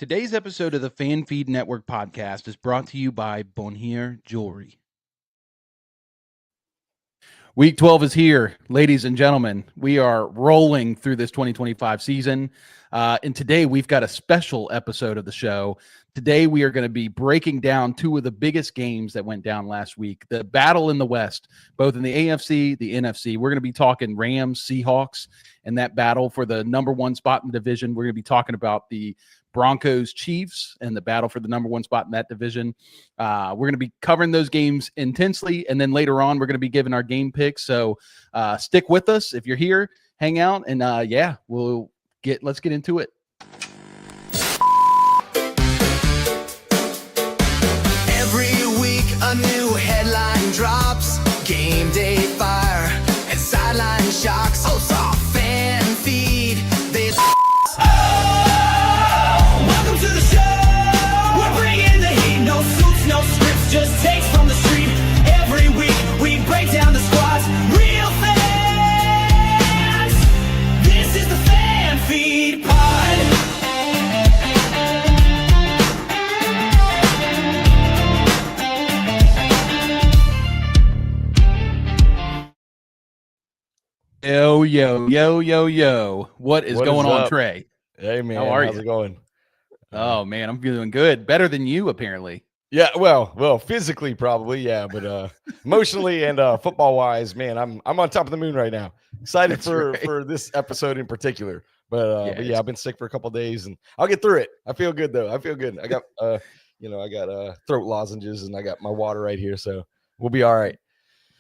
Today's episode of the Fan Feed Network podcast is brought to you by Bonheur Jewelry. Week 12 is here, ladies and gentlemen. We are rolling through this 2025 season. And today we've got a special episode of the show. Today we are going to be breaking down two of the biggest games that went down last week. The battle in the West, both in the AFC, the NFC. We're going to be talking Rams, Seahawks, and that battle for the number one spot in the division. We're going to be talking about the Broncos, Chiefs, and the battle for the number one spot in that division. We're going to be covering those games intensely, and then later on, we're going to be giving our game picks. So stick with us if you're here, hang out, and let's get into it. Every week, a new headline drops. Game day fire and sideline shocks. Oh, soft fan feed. This. Welcome to the show. We're bringing the heat. No suits, no scripts, just takes from the street. Every week we break down the squads. Real fans. This is the Fan Feed Pod. Yo. What is going on, Trey? Hey, man. How are How's you? it going? Oh, man, I'm doing good. Better than you, apparently. Yeah, well, physically probably, yeah, but emotionally and football-wise, man, I'm on top of the moon right now. Excited for this episode in particular. But I've been sick for a couple of days, and I'll get through it. I feel good though. I feel good. I got I got throat lozenges, and I got my water right here, so we'll be all right.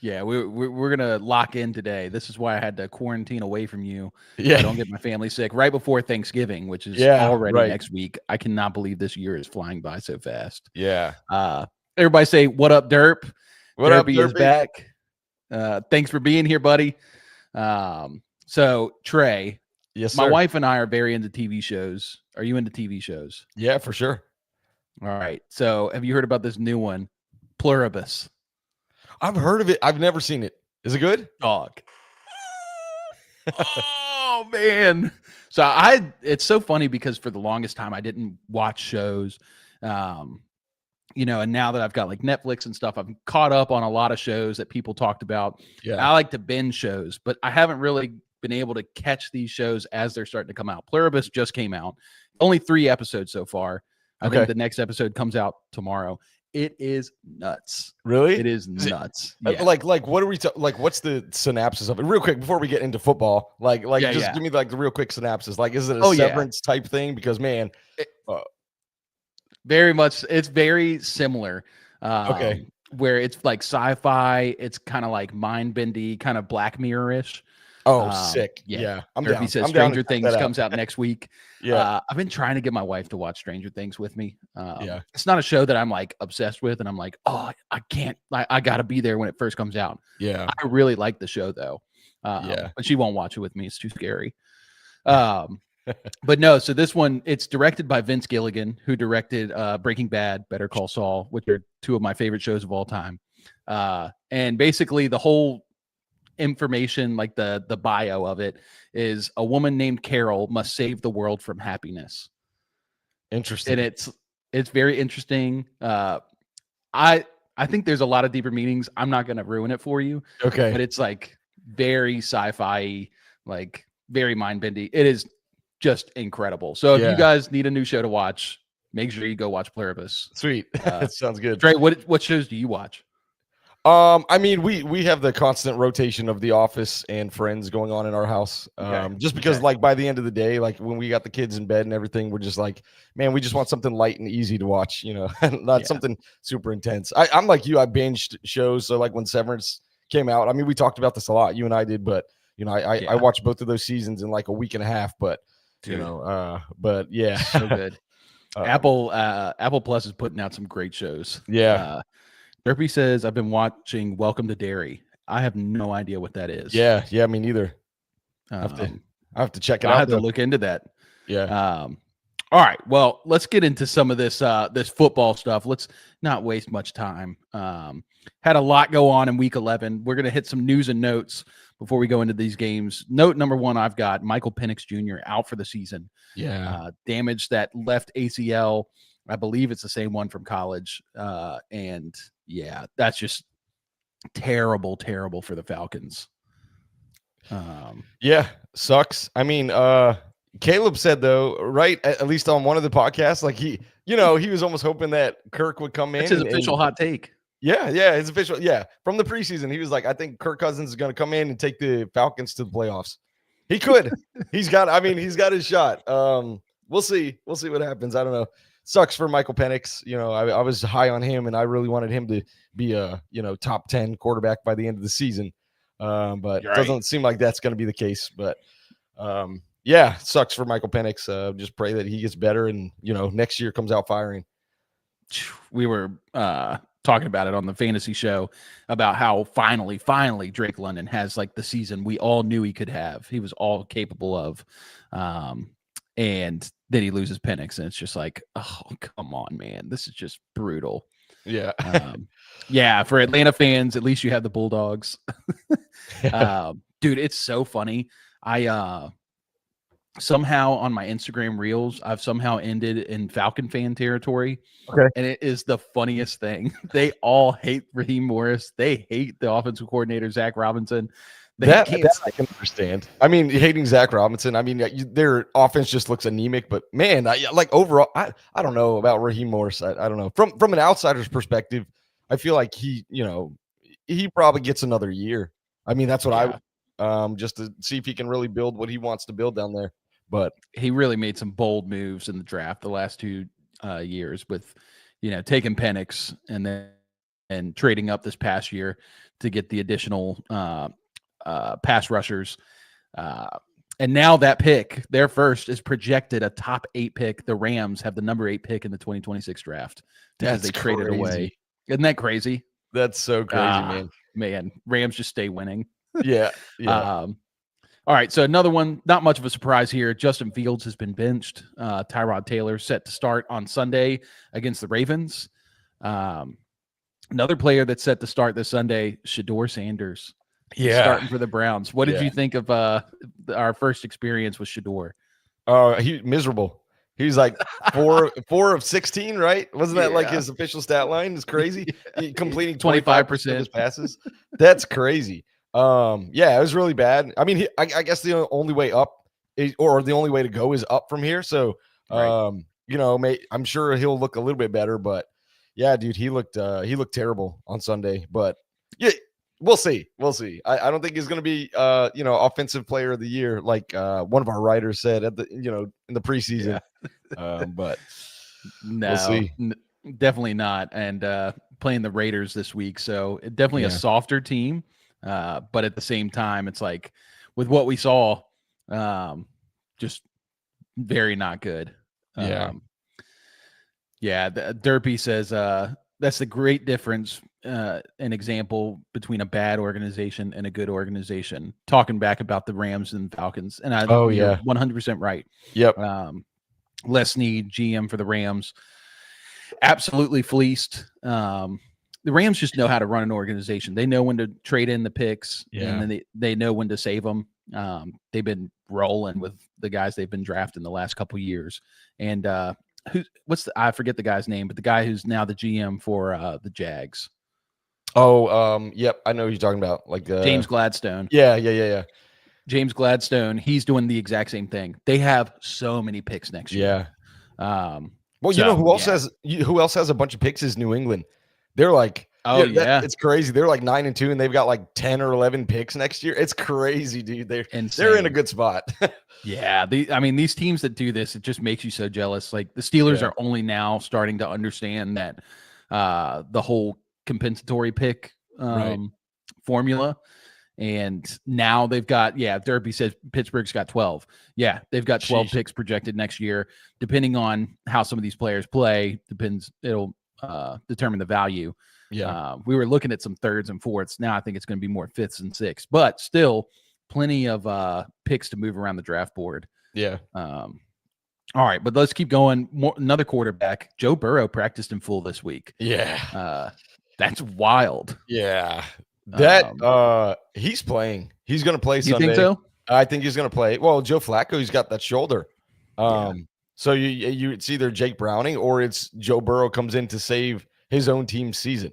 Yeah, we're gonna lock in today. This is why I had to quarantine away from you. Yeah, I don't get my family sick right before Thanksgiving, which is already next week. I cannot believe this year is flying by so fast. Yeah. Everybody say what up, Derp? What up, Derpy is back. Thanks for being here, buddy. So Trey, yes, sir. My wife and I are very into TV shows. Are you into TV shows? Yeah, for sure. All right. So have you heard about this new one, Pluribus? I've heard of it. I've never seen it. Is it good? Dog. Oh man. So it's so funny because for the longest time I didn't watch shows. And now that I've got like Netflix and stuff, I've caught up on a lot of shows that people talked about. Yeah. I like to binge shows, but I haven't really been able to catch these shows as they're starting to come out. Pluribus just came out. Only 3 episodes so far. I think the next episode comes out tomorrow. It is nuts. Really? It is nuts. Yeah. Like what are we what's the synopsis of it? Real quick before we get into football. Give me like the real quick synopsis. Like, is it a severance type thing? Because man, very much. It's very similar. Where it's like sci-fi. It's kind of like mind-bendy, kind of Black Mirror-ish. Oh, sick. Yeah. I'm down. Says Stranger Things comes out next week. Yeah. I've been trying to get my wife to watch Stranger Things with me. It's not a show that I'm like obsessed with, and I'm like, oh, I can't. I got to be there when it first comes out. Yeah. I really like the show though. But she won't watch it with me. It's too scary. But no. So this one, it's directed by Vince Gilligan, who directed Breaking Bad, Better Call Saul, which are 2 of my favorite shows of all time. And basically the whole information, like the bio of it, is a woman named Carol must save the world from happiness. Interesting. And it's very interesting. I think there's a lot of deeper meanings. I'm not going to ruin it for you. Okay. But it's like very sci-fi, like very mind-bendy. It is just incredible. So if you guys need a new show to watch, make sure you go watch Pluribus. Sweet. That sounds good. Trey, what shows do you watch? I mean, we have the constant rotation of The Office and Friends going on in our house. Just because like by the end of the day, like when we got the kids in bed and everything, we're just like, man, we just want something light and easy to watch, not something super intense. I'm like you, I binged shows. So like when Severance came out, I mean, we talked about this a lot, you and I did, but I watched both of those seasons in like a week and a half, but but yeah. So good. Apple Plus is putting out some great shows. Yeah. Derpy says, I've been watching Welcome to Derry. I have no idea what that is. Yeah, me neither. I have to check it out. I have to look into that. Yeah. All right. Well, let's get into some of this this football stuff. Let's not waste much time. Had a lot go on in week 11. We're going to hit some news and notes before we go into these games. Note number one, I've got Michael Penix Jr. out for the season. Yeah. Damage that left ACL. I believe it's the same one from college. And yeah, that's just terrible for the Falcons. Yeah, sucks. I mean, Caleb said though, right, at least on one of the podcasts, like he was almost hoping that Kirk would come in. That's his official hot take. Yeah, his official. Yeah, from the preseason, he was like, I think Kirk Cousins is going to come in and take the Falcons to the playoffs. He could. he's got his shot. We'll see what happens. I don't know. Sucks for Michael Penix. I was high on him, and I really wanted him to be a top 10 quarterback by the end of the season. But it doesn't seem like that's going to be the case. But yeah, sucks for Michael Penix. Just pray that he gets better, and next year comes out firing. We were talking about it on the fantasy show about how finally Drake London has like the season we all knew he could have. He was all capable of. And then he loses Penix, and it's just like, oh, come on, man. This is just brutal. Yeah. Yeah, for Atlanta fans, at least you have the Bulldogs. Dude, it's so funny. I somehow on my Instagram reels, I've somehow ended in Falcon fan territory. Okay. And it is the funniest thing. They all hate Raheem Morris. They hate the offensive coordinator, Zach Robinson. That I can understand. I mean, hating Zach Robinson. I mean, their offense just looks anemic. But man, overall, I don't know about Raheem Morris. I don't know. From an outsider's perspective, I feel like he probably gets another year. I mean, that's what just to see if he can really build what he wants to build down there. But he really made some bold moves in the draft the last 2 years with, taking Penix and trading up this past year to get the additional pass rushers. And now that pick, their first, is projected a top 8 pick. The Rams have the number 8 pick in the 2026 draft because they traded away. Isn't that crazy? That's so crazy, man. Rams just stay winning. Yeah. All right, so another one, not much of a surprise here. Justin Fields has been benched. Tyrod Taylor set to start on Sunday against the Ravens. Another player that's set to start this Sunday, Shedeur Sanders. Starting for the Browns. What did you think of our first experience with Shedeur? He miserable. He's like 4 of 16, right? Wasn't that like his official stat line? It's crazy. He completing 25% of his passes. That's crazy. It was really bad. I mean, I guess the only way up or the only way to go is up from here. So, I'm sure he'll look a little bit better, but yeah, dude, he looked terrible on Sunday, but yeah, we'll see. I don't think he's going to be, offensive player of the year. Like, one of our writers said at the, in the preseason, but no, we'll see. Definitely not. And, playing the Raiders this week. So definitely a softer team. But at the same time, it's like with what we saw, just very not good. Derpy says that's the great difference, an example between a bad organization and a good organization. Talking back about the Rams and Falcons, and you're 100% right. Yep. Les Snead, GM for the Rams, absolutely fleeced. The Rams just know how to run an organization. They know when to trade in the picks, and then they know when to save them. They've been rolling with the guys they've been drafting the last couple of years. And I forget the guy's name, but the guy who's now the GM for the Jags. Yep, I know who you're talking about. Like James Gladstone. Yeah. James Gladstone. He's doing the exact same thing. They have so many picks next year. Yeah. Who else has a bunch of picks is New England. They're like, it's crazy. They're like 9-2, and they've got like 10 or 11 picks next year. It's crazy, dude. They're in a good spot. Yeah, these teams that do this, it just makes you so jealous. Like the Steelers are only now starting to understand that the whole compensatory pick formula, and now they've got Derpy says Pittsburgh's got 12. Yeah, they've got 12 picks projected next year, depending on how some of these players play. It'll determine the value. We were looking at some thirds and fourths. Now I think it's going to be more fifths and sixths, but still plenty of picks to move around the draft board. All right, but let's keep going. Another quarterback, Joe Burrow, practiced in full this week. That's wild. That he's playing He's going to play You Sunday. think so? I think he's going to play. Well, Joe Flacco, he's got that shoulder. So it's either Jake Browning or it's Joe Burrow comes in to save his own team's season.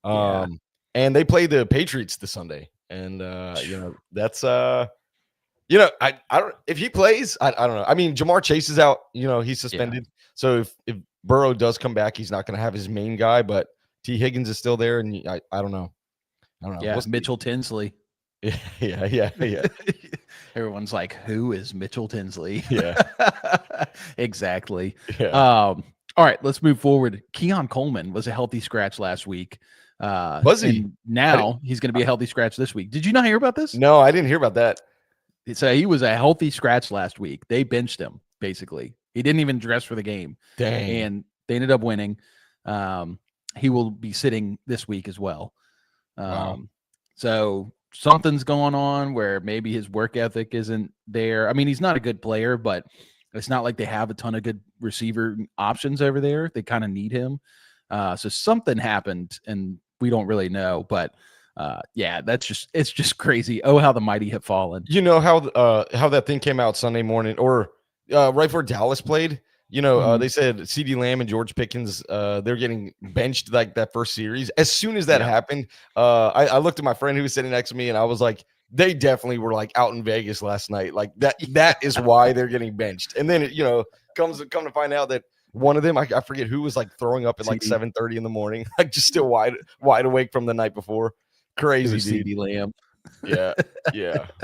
And they play the Patriots this Sunday. And that's I don't, if he plays, I don't know. I mean, Jamar Chase is out, he's suspended. So if Burrow does come back, he's not going to have his main guy, but T. Higgins is still there. And I don't know. Yeah, Mitchell Tinsley. Yeah. Everyone's like, who is Mitchell Tinsley? Yeah. Exactly. Yeah. All right, let's move forward. Keon Coleman was a healthy scratch last week. Was he? And now he's going to be a healthy scratch this week. Did you not hear about this? No, I didn't hear about that. So he was a healthy scratch last week. They benched him, basically. He didn't even dress for the game. Dang. And they ended up winning. He will be sitting this week as well. Wow. So something's going on where maybe his work ethic isn't there. I mean, he's not a good player, but it's not like they have a ton of good receiver options over there. They kind of need him. So something happened and we don't really know, but it's just crazy. Oh, how the mighty have fallen. You know how that thing came out Sunday morning or right before Dallas played, they said CeeDee Lamb and George Pickens, they're getting benched like that first series. As soon as that happened, I looked at my friend who was sitting next to me and I was like, they definitely were like out in Vegas last night. Like that is why they're getting benched. And then, come to find out that one of them, I forget who was like throwing up at like 7:30 in the morning, like just still wide awake from the night before. Crazy, CeeDee Lamb. Yeah.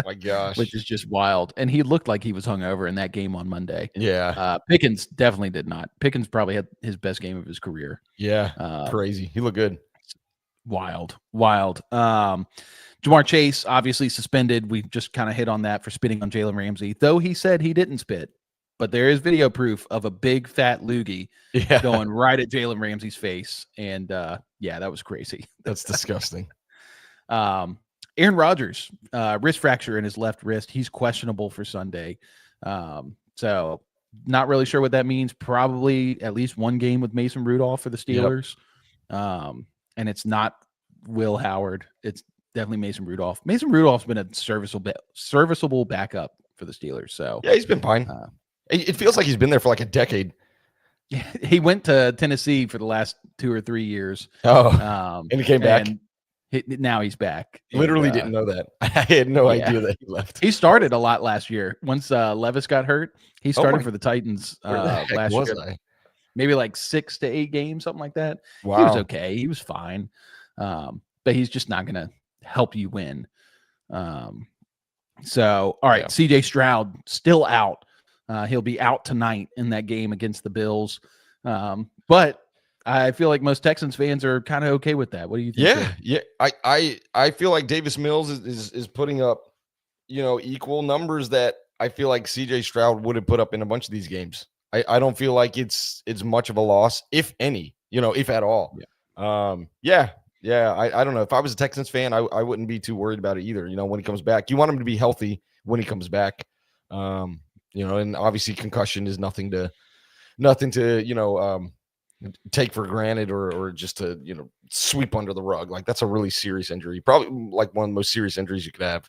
My gosh. Which is just wild. And he looked like he was hungover in that game on Monday. Yeah. Pickens definitely did not. Pickens probably had his best game of his career. Yeah. Crazy. He looked good. Wild. Jamar Chase, obviously suspended. We just kind of hit on that for spitting on Jalen Ramsey, though he said he didn't spit. But there is video proof of a big fat loogie going right at Jalen Ramsey's face. And that was crazy. That's disgusting. Aaron Rodgers, wrist fracture in his left wrist. He's questionable for Sunday. So not really sure what that means. Probably at least one game with Mason Rudolph for the Steelers. Yep. And it's not Will Howard. It's definitely Mason Rudolph. Mason Rudolph's been a serviceable backup for the Steelers. So yeah, he's been fine. It feels like he's been there for like a decade. He went to Tennessee for the last 2 or 3 years. And he came back. Now he's back. Literally didn't know that. I had no idea that he left. He started a lot last year. Once Levis got hurt, he started for the Titans last year. Maybe like 6 to 8 games, something like that. Wow. He was okay. He was fine. But he's just not going to help you win. So, all right, CJ Stroud still out. He'll be out tonight in that game against the Bills. But I feel like most Texans fans are kind of okay with that. What do you think? Yeah. I feel like Davis Mills is putting up, equal numbers that I feel like CJ Stroud would have put up in a bunch of these games. I don't feel like it's much of a loss, if any, if at all. I don't know. If I was a Texans fan, I wouldn't be too worried about it either. When he comes back, you want him to be healthy when he comes back. And obviously concussion is nothing to take for granted or just to, sweep under the rug. Like that's a really serious injury. Probably like one of the most serious injuries you could have.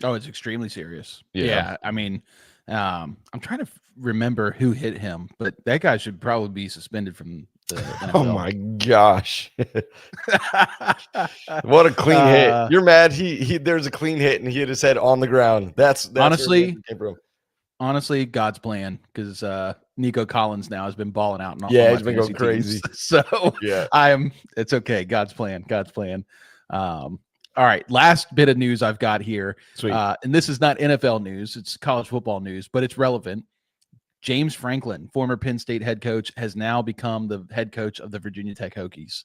Oh, it's extremely serious. Yeah. I mean, I'm trying to remember who hit him, but that guy should probably be suspended from the NFL. Oh my gosh. What a clean hit. You're mad. There's a clean hit and he hit his head on the ground. That's honestly God's plan, because Nico Collins now has been balling out. He's been going crazy. So it's okay. God's plan. All right, last bit of news I've got here. Sweet. And this is not NFL news. It's college football news, but it's relevant. James Franklin, former Penn State head coach, has now become the head coach of the Virginia Tech Hokies.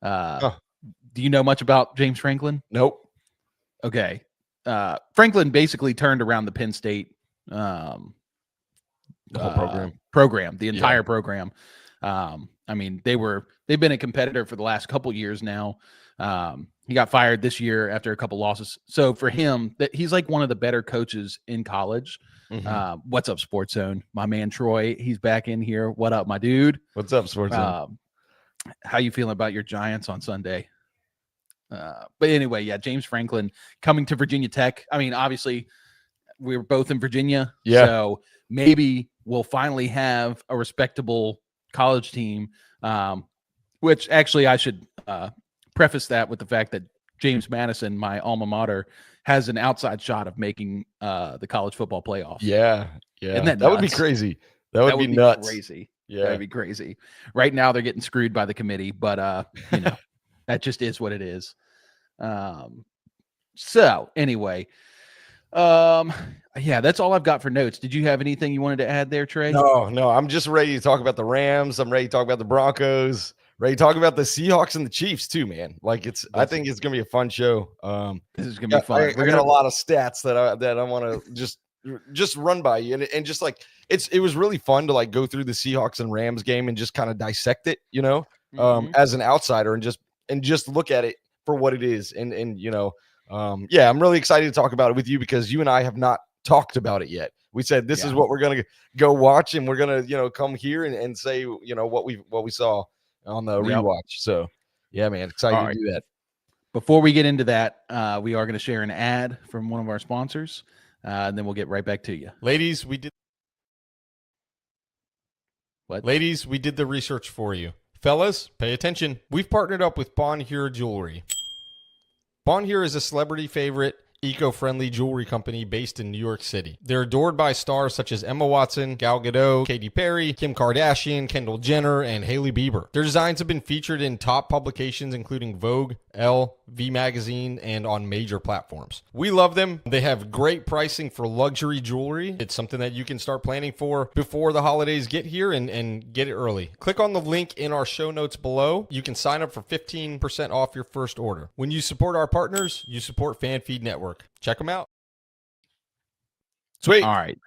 Do you know much about James Franklin? Nope. Okay. Franklin basically turned around the Penn State program, the entire program. I mean, they've been a competitor for the last couple years now. He got fired this year after a couple losses. So for him, he's like one of the better coaches in college. Mm-hmm. What's up, Sports Zone? My man Troy, he's back in here. What up, my dude? What's up, Sports Zone? How you feeling about your Giants on Sunday? But anyway, yeah, James Franklin coming to Virginia Tech. I mean, obviously, we were both in Virginia, so maybe we'll finally have a respectable college team. Which actually, I should preface that with the fact that James Madison, my alma mater, has an outside shot of making the college football playoffs. Yeah. That would be crazy. That would be nuts. Crazy. Yeah, that'd be crazy. Right now, they're getting screwed by the committee, but that just is what it is. So anyway, that's all I've got for notes. Did you have anything you wanted to add there, Trey? No. I'm just ready to talk about the Rams. I'm ready to talk about the Broncos. Ready to talk about the Seahawks and the Chiefs too, man. Like I think it's gonna be a fun show. This is gonna be fun. We're gonna a lot of stats that I want to just run by you, and just like it was really fun to like go through the Seahawks and Rams game and just kind of dissect it, as an outsider and just look at it for what it is, and I'm really excited to talk about it with you because you and I have not talked about it yet. We said this is what we're gonna go watch, and we're gonna come here and say what we saw on the rewatch. So yeah, man, excited to do that. Before we get into that, we are going to share an ad from one of our sponsors, and then we'll get right back to you. Ladies, we did the research for you. Fellas, pay attention. We've partnered up with Bonheur Jewelry. Bonheur is a celebrity favorite, eco-friendly jewelry company based in New York City. They're adored by stars such as Emma Watson, Gal Gadot, Katy Perry, Kim Kardashian, Kendal Jenner, and Hailey Bieber. Their designs have been featured in top publications including Vogue, Elle, V Magazine, and on major platforms. We love them. They have great pricing for luxury jewelry. It's something that you can start planning for before the holidays get here and get it early. Click on the link in our show notes below. You can sign up for 15% off your first order. When you support our partners, you support FanFeed Network. Check them out. Sweet. All right.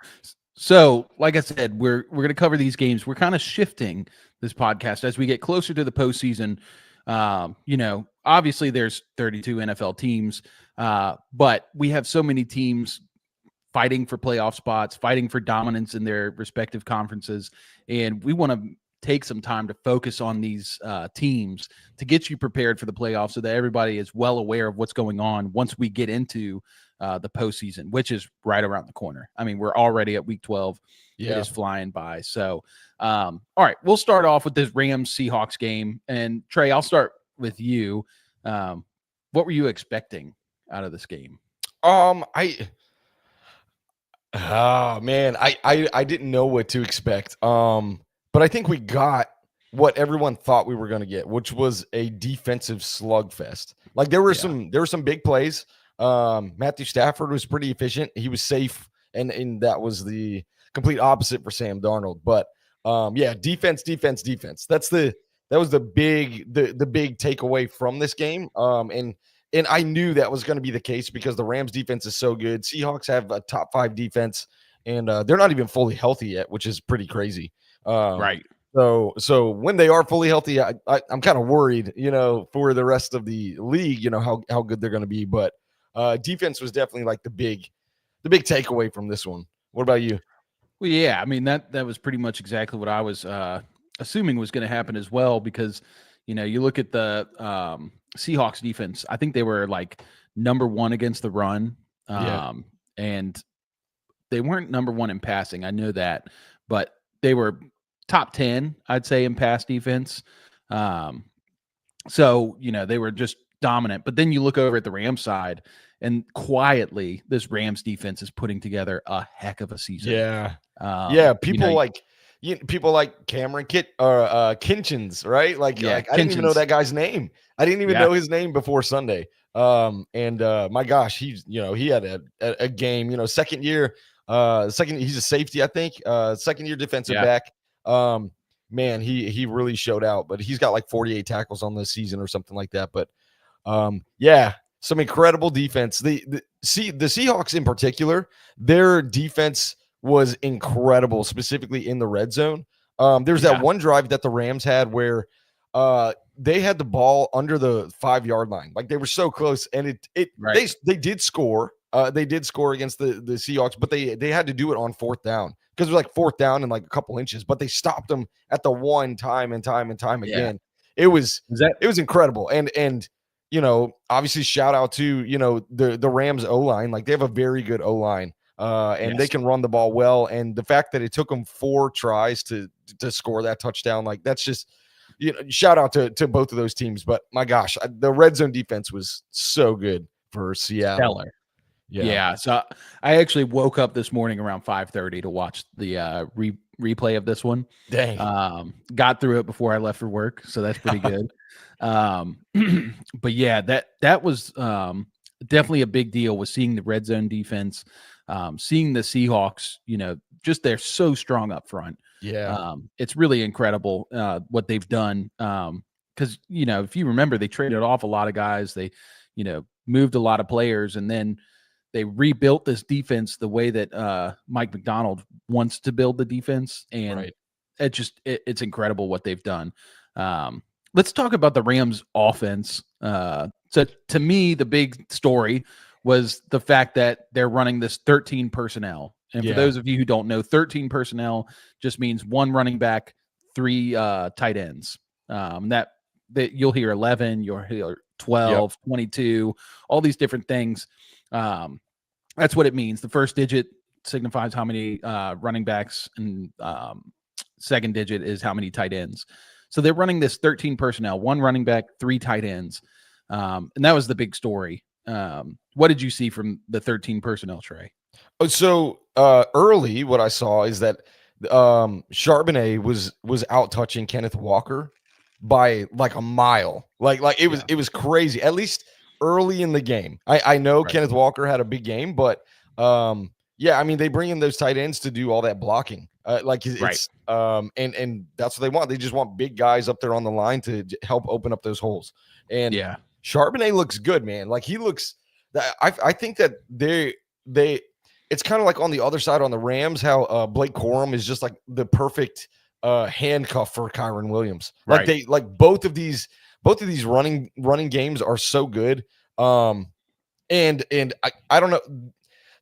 So, like I said, we're going to cover these games. We're kind of shifting this podcast as we get closer to the postseason. Obviously there's 32 NFL teams, but we have so many teams fighting for playoff spots, fighting for dominance in their respective conferences, and we want to take some time to focus on these teams to get you prepared for the playoffs so that everybody is well aware of what's going on once we get into the postseason, which is right around the corner. I mean, we're already at week 12. Yeah. It is flying by. So, all right, we'll start off with this Rams-Seahawks game. And, Trey, I'll start with you. What were you expecting out of this game? I didn't know what to expect. But I think we got what everyone thought we were going to get, which was a defensive slugfest. Like there were some big plays. Matthew Stafford was pretty efficient. He was safe, and that was the complete opposite for Sam Darnold. But defense. That was the big takeaway from this game. And I knew that was going to be the case because the Rams defense is so good. Seahawks have a top 5 defense, and they're not even fully healthy yet, which is pretty crazy. Right. So when they are fully healthy, I'm kind of worried, for the rest of the league, how good they're going to be. But defense was definitely like the big takeaway from this one. What about you? Well, yeah, I mean that was pretty much exactly what I was assuming was going to happen as well, because you look at the Seahawks defense. I think they were like number 1 against the run, and they weren't number 1 in passing. I know that, but they were top 10, I'd say, in pass defense. So, they were just dominant. But then you look over at the Rams side, and quietly, this Rams defense is putting together a heck of a season. Yeah. People like Cameron Kinchins, right? I didn't even know that guy's name. I didn't even know his name before Sunday. My gosh, he had a game, second year. He's a safety, I think. Second year defensive back. Man, he really showed out, but he's got like 48 tackles on this season or something like that. But some incredible defense. The Seahawks in particular, their defense was incredible, specifically in the red zone. There's that one drive that the Rams had where they had the ball under the 5-yard line. Like they were so close, and they did score. They did score against the Seahawks, but they had to do it on 4th down because it was like 4th down and like a couple inches, but they stopped them at the one time and time again. It was incredible. And obviously shout out to, the Rams O-line. Like, they have a very good O-line, and they can run the ball well. And the fact that it took them 4 tries to score that touchdown, like, that's just, shout out to both of those teams. But my gosh, the red zone defense was so good for Seattle. Stellar. Yeah. So I actually woke up this morning around 5:30 to watch the replay of this one. Dang. Got through it before I left for work, so that's pretty good. But yeah, that was definitely a big deal, was seeing the red zone defense, seeing the Seahawks, just they're so strong up front. Yeah. It's really incredible what they've done. Because if you remember, they traded off a lot of guys. They, moved a lot of players, and then they rebuilt this defense the way that Mike McDonald wants to build the defense. And it's incredible what they've done. Let's talk about the Rams offense. So to me, the big story was the fact that they're running this 13 personnel. And for those of you who don't know, 13 personnel just means 1 running back, 3 tight ends. That you'll hear 11, you'll hear 12, 22, all these different things. That's what it means. The first digit signifies how many running backs, and second digit is how many tight ends. So they're running this 13 personnel, 1 running back, 3 tight ends. And that was the big story. What did you see from the 13 personnel, Trey? So early, what I saw is that Charbonnet was out touching Kenneth Walker by like a mile. Like it was crazy. At least early in the game. I know Kenneth Walker had a big game, but I mean, they bring in those tight ends to do all that blocking. And that's what they want. They just want big guys up there on the line to help open up those holes. And Charbonnet looks good, man. Like, he looks. I think that they. It's kind of like on the other side on the Rams, how Blake Corum is just like the perfect handcuff for Kyren Williams. Like, both of these running games are so good. And I don't know.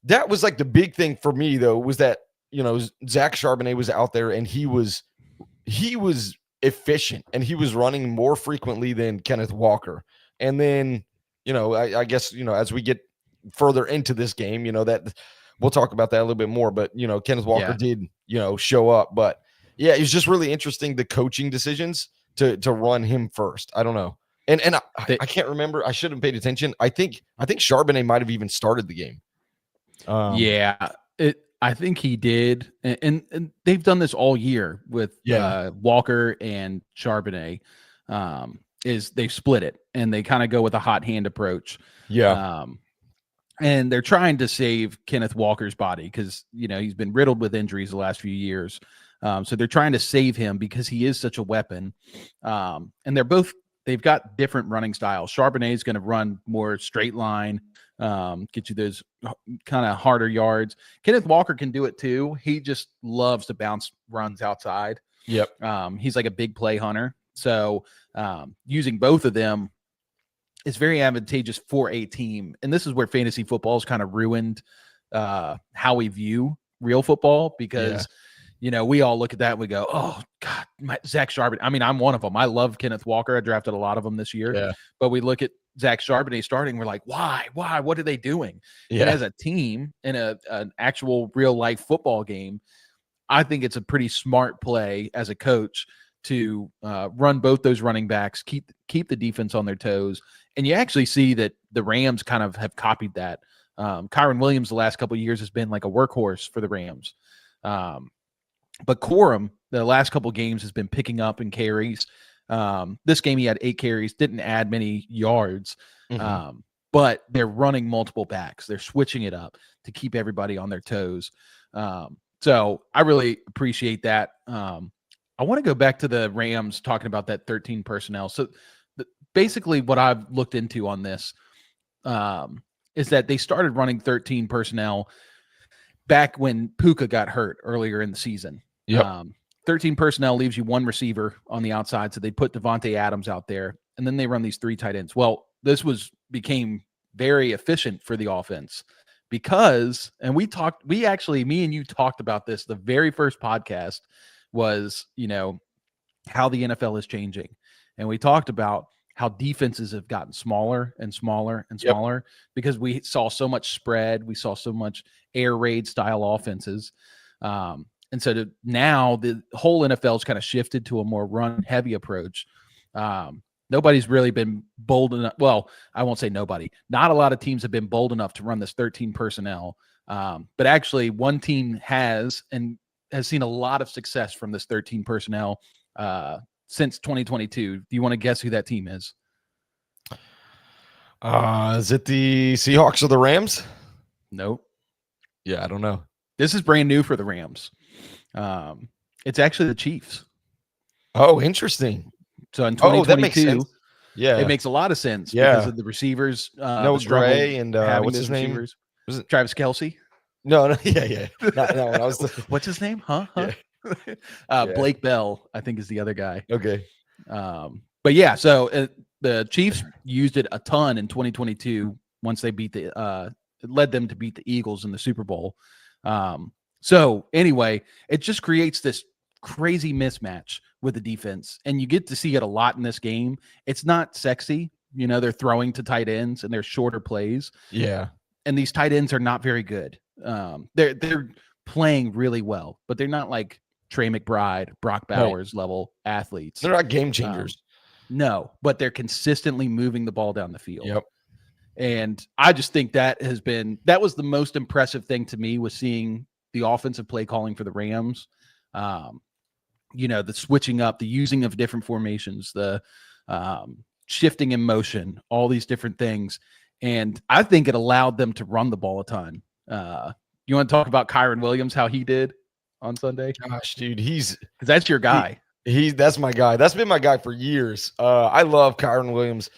That was like the big thing for me, though, was that, Zach Charbonnet was out there, and he was efficient, and he was running more frequently than Kenneth Walker. And then, I guess, as we get further into this game, that we'll talk about that a little bit more, but, Kenneth Walker did, show up. But yeah, it was just really interesting, the coaching decisions to run him first. I don't know. And I can't remember. I should have paid attention. I think Charbonnet might have even started the game. I think he did, and they've done this all year with Walker and Charbonnet. Is they split it, and they kind of go with a hot hand approach. And they're trying to save Kenneth Walker's body because he's been riddled with injuries the last few years. So they're trying to save him because he is such a weapon. And they've got different running styles. Charbonnet is going to run more straight line, get you those kind of harder yards. Kenneth Walker can do it too. He just loves to bounce runs outside. He's like a big play hunter. So using both of them is very advantageous for a team. And this is where fantasy football is kind of ruined how we view real football, because we all look at that and we go, oh God, Zach Charbonnet. I mean, I'm one of them. I love Kenneth Walker. I drafted a lot of them this year, but we look at Zach Charbonnet starting. We're like, why, what are they doing? And as a team in an actual real life football game, I think it's a pretty smart play as a coach to run both those running backs, keep the defense on their toes. And you actually see that the Rams kind of have copied that. Kyren Williams the last couple of years has been like a workhorse for the Rams. But Corum, the last couple of games, has been picking up in carries. This game he had 8 carries, didn't add many yards. But they're running multiple backs. They're switching it up to keep everybody on their toes. So I really appreciate that. I want to go back to the Rams talking about that 13 personnel. So basically what I've looked into on this is that they started running 13 personnel back when Puka got hurt earlier in the season. 13 personnel leaves you 1 receiver on the outside. So they put Devontae Adams out there, and then they run these 3 tight ends. Well, this became very efficient for the offense because, and me and you talked about this, the very first podcast was, how the NFL is changing. And we talked about how defenses have gotten smaller and smaller and Yep. smaller because we saw so much spread. We saw so much air raid style offenses. And so now the whole NFL's kind of shifted to a more run heavy approach. Nobody's really been bold enough. Well, I won't say nobody. Not a lot of teams have been bold enough to run this 13 personnel. But actually one team has seen a lot of success from this 13 personnel since 2022. Do you want to guess who that team is? Is it the Seahawks or the Rams? Nope. Yeah, I don't know. This is brand new for the Rams. It's actually the Chiefs. Oh, interesting. So in 2022, that makes sense. Yeah, it makes a lot of sense Yeah. because of the receivers. No Gray and what's his name? Receivers. Was it Travis Kelce? No, yeah. Not that one. I was What's his name? Huh? Yeah. Blake Bell, I think, is the other guy. okay. But yeah, so the Chiefs used it a ton in 2022 once they beat it led them to beat the Eagles in the Super Bowl. So anyway, it just creates this crazy mismatch with the defense, and you get to see it a lot in this game. It's not sexy, they're throwing to tight ends and they're shorter plays. Yeah, and these tight ends are not very good. They're playing really well, but they're not like Trey McBride, Brock Bowers level athletes. They're not game changers. No, but they're consistently moving the ball down the field. Yep. And I just think that was the most impressive thing to me, was seeing the offensive play calling for the Rams. The switching up, the using of different formations, the shifting in motion, all these different things. And I think it allowed them to run the ball a ton. You want to talk about Kyren Williams, how he did on Sunday? Gosh, dude, because that's your guy. That's my guy. That's been my guy for years. I love Kyren Williams.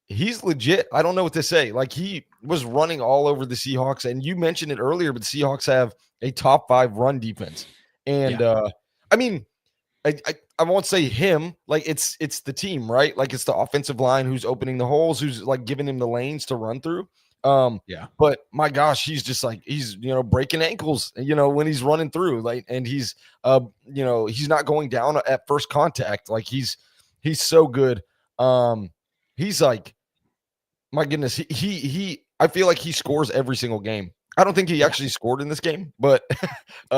He's legit. I don't know what to say. Like, he was running all over the Seahawks, and you mentioned it earlier, but the Seahawks have a top 5 run defense. And I mean, I won't say him, like it's the team, right? Like, it's the offensive line who's opening the holes, who's like giving him the lanes to run through. But my gosh, he's just like, he's breaking ankles, when he's running through, like, and he's he's not going down at first contact. Like, he's so good. He's like, my goodness, he I feel like he scores every single game. I don't think he actually scored in this game, but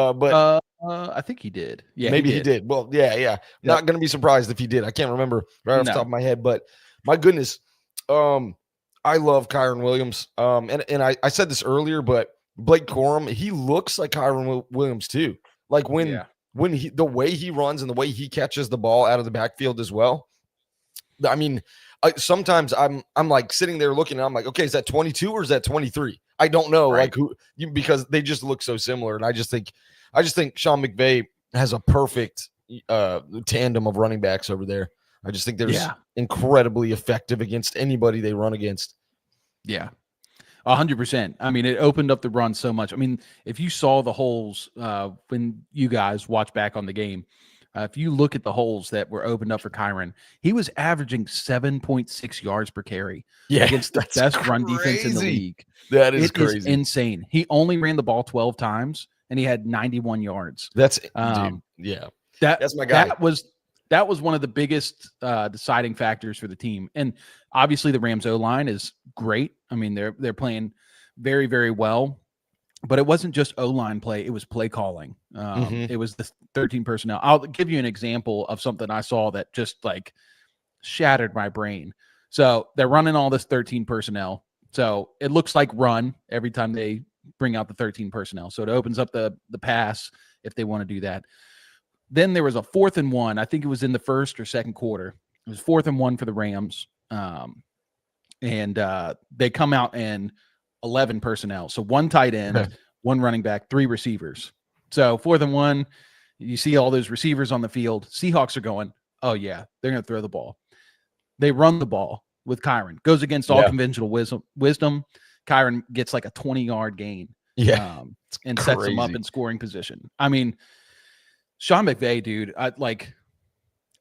I think he did. Yeah, maybe he did. Well, yeah. Yep. Not going to be surprised if he did. I can't remember right off the top of my head, but my goodness, I love Kyren Williams. And I said this earlier, but Blake Corum, he looks like Kyren Williams too. Like when the way he runs and the way he catches the ball out of the backfield as well. I mean, sometimes I'm like sitting there looking, and I'm like, okay, is that 22 or is that 23? I don't know, like who, because they just look so similar. And I just think Sean McVay has a perfect tandem of running backs over there. I just think they're incredibly effective against anybody they run against. Yeah, 100%. I mean, it opened up the run so much. I mean, if you saw the holes when you guys watch back on the game, if you look at the holes that were opened up for Kyren, he was averaging 7.6 yards per carry against the best run defense in the league. That is crazy. Is insane. He only ran the ball 12 times, and he had 91 yards. That's that's my guy. That was one of the biggest deciding factors for the team. And obviously the Rams O-line is great. I mean, they're playing very, very well. But it wasn't just O-line play. It was play calling. It was the 13 personnel. I'll give you an example of something I saw that just like shattered my brain. So they're running all this 13 personnel. So it looks like run every time they bring out the 13 personnel. So it opens up the pass if they want to do that. Then there was a 4th and 1. I think it was in the first or second quarter. It was 4th and 1 for the Rams. And they come out and 11 personnel. So 1 tight end, 1 running back, 3 receivers. So 4th and 1, you see all those receivers on the field. Seahawks are going, oh yeah, they're going to throw the ball. They run the ball with Kyren. Goes against all conventional wisdom. Kyren gets like a 20-yard gain. And sets them up in scoring position. I mean, Sean McVay, dude,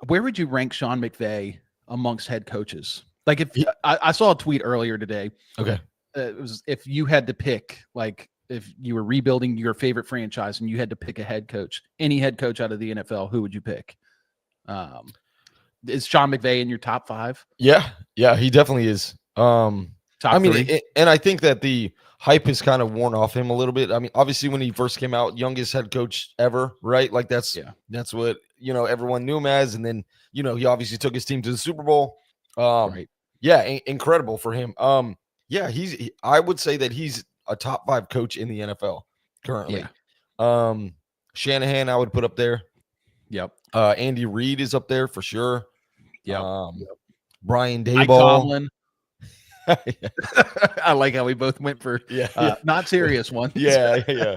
where would you rank Sean McVay amongst head coaches? Like, if I saw a tweet earlier today. Okay. It was, if you had to pick, like, if you were rebuilding your favorite franchise and you had to pick a head coach, any head coach out of the NFL, who would you pick? is Sean McVay in your top 5? Yeah, he definitely is. Top 3? And I think that the hype has kind of worn off him a little bit. I mean, obviously when he first came out, youngest head coach ever, right? Like that's what, everyone knew him as. And then, he obviously took his team to the Super Bowl. Right. Yeah, incredible for him. I would say that he's a top 5 coach in the NFL currently. Yeah. Shanahan, I would put up there. Yep. Andy Reid is up there for sure. Yep. Brian Mike Daboll. Tomlin. I like how we both went for not serious ones. Yeah.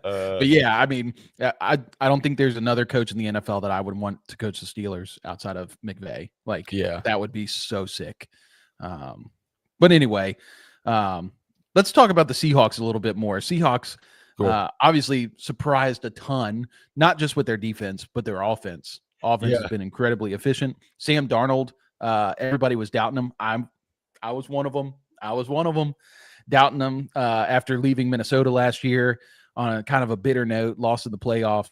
But yeah, I mean, I don't think there's another coach in the NFL that I would want to coach the Steelers outside of McVay. Like, that would be so sick. But anyway, let's talk about the Seahawks a little bit more. Seahawks obviously surprised a ton, not just with their defense, but their offense. Offense has been incredibly efficient. Sam Darnold, everybody was doubting him. I was one of them. Doubting him after leaving Minnesota last year on a kind of a bitter note, lost in the playoffs,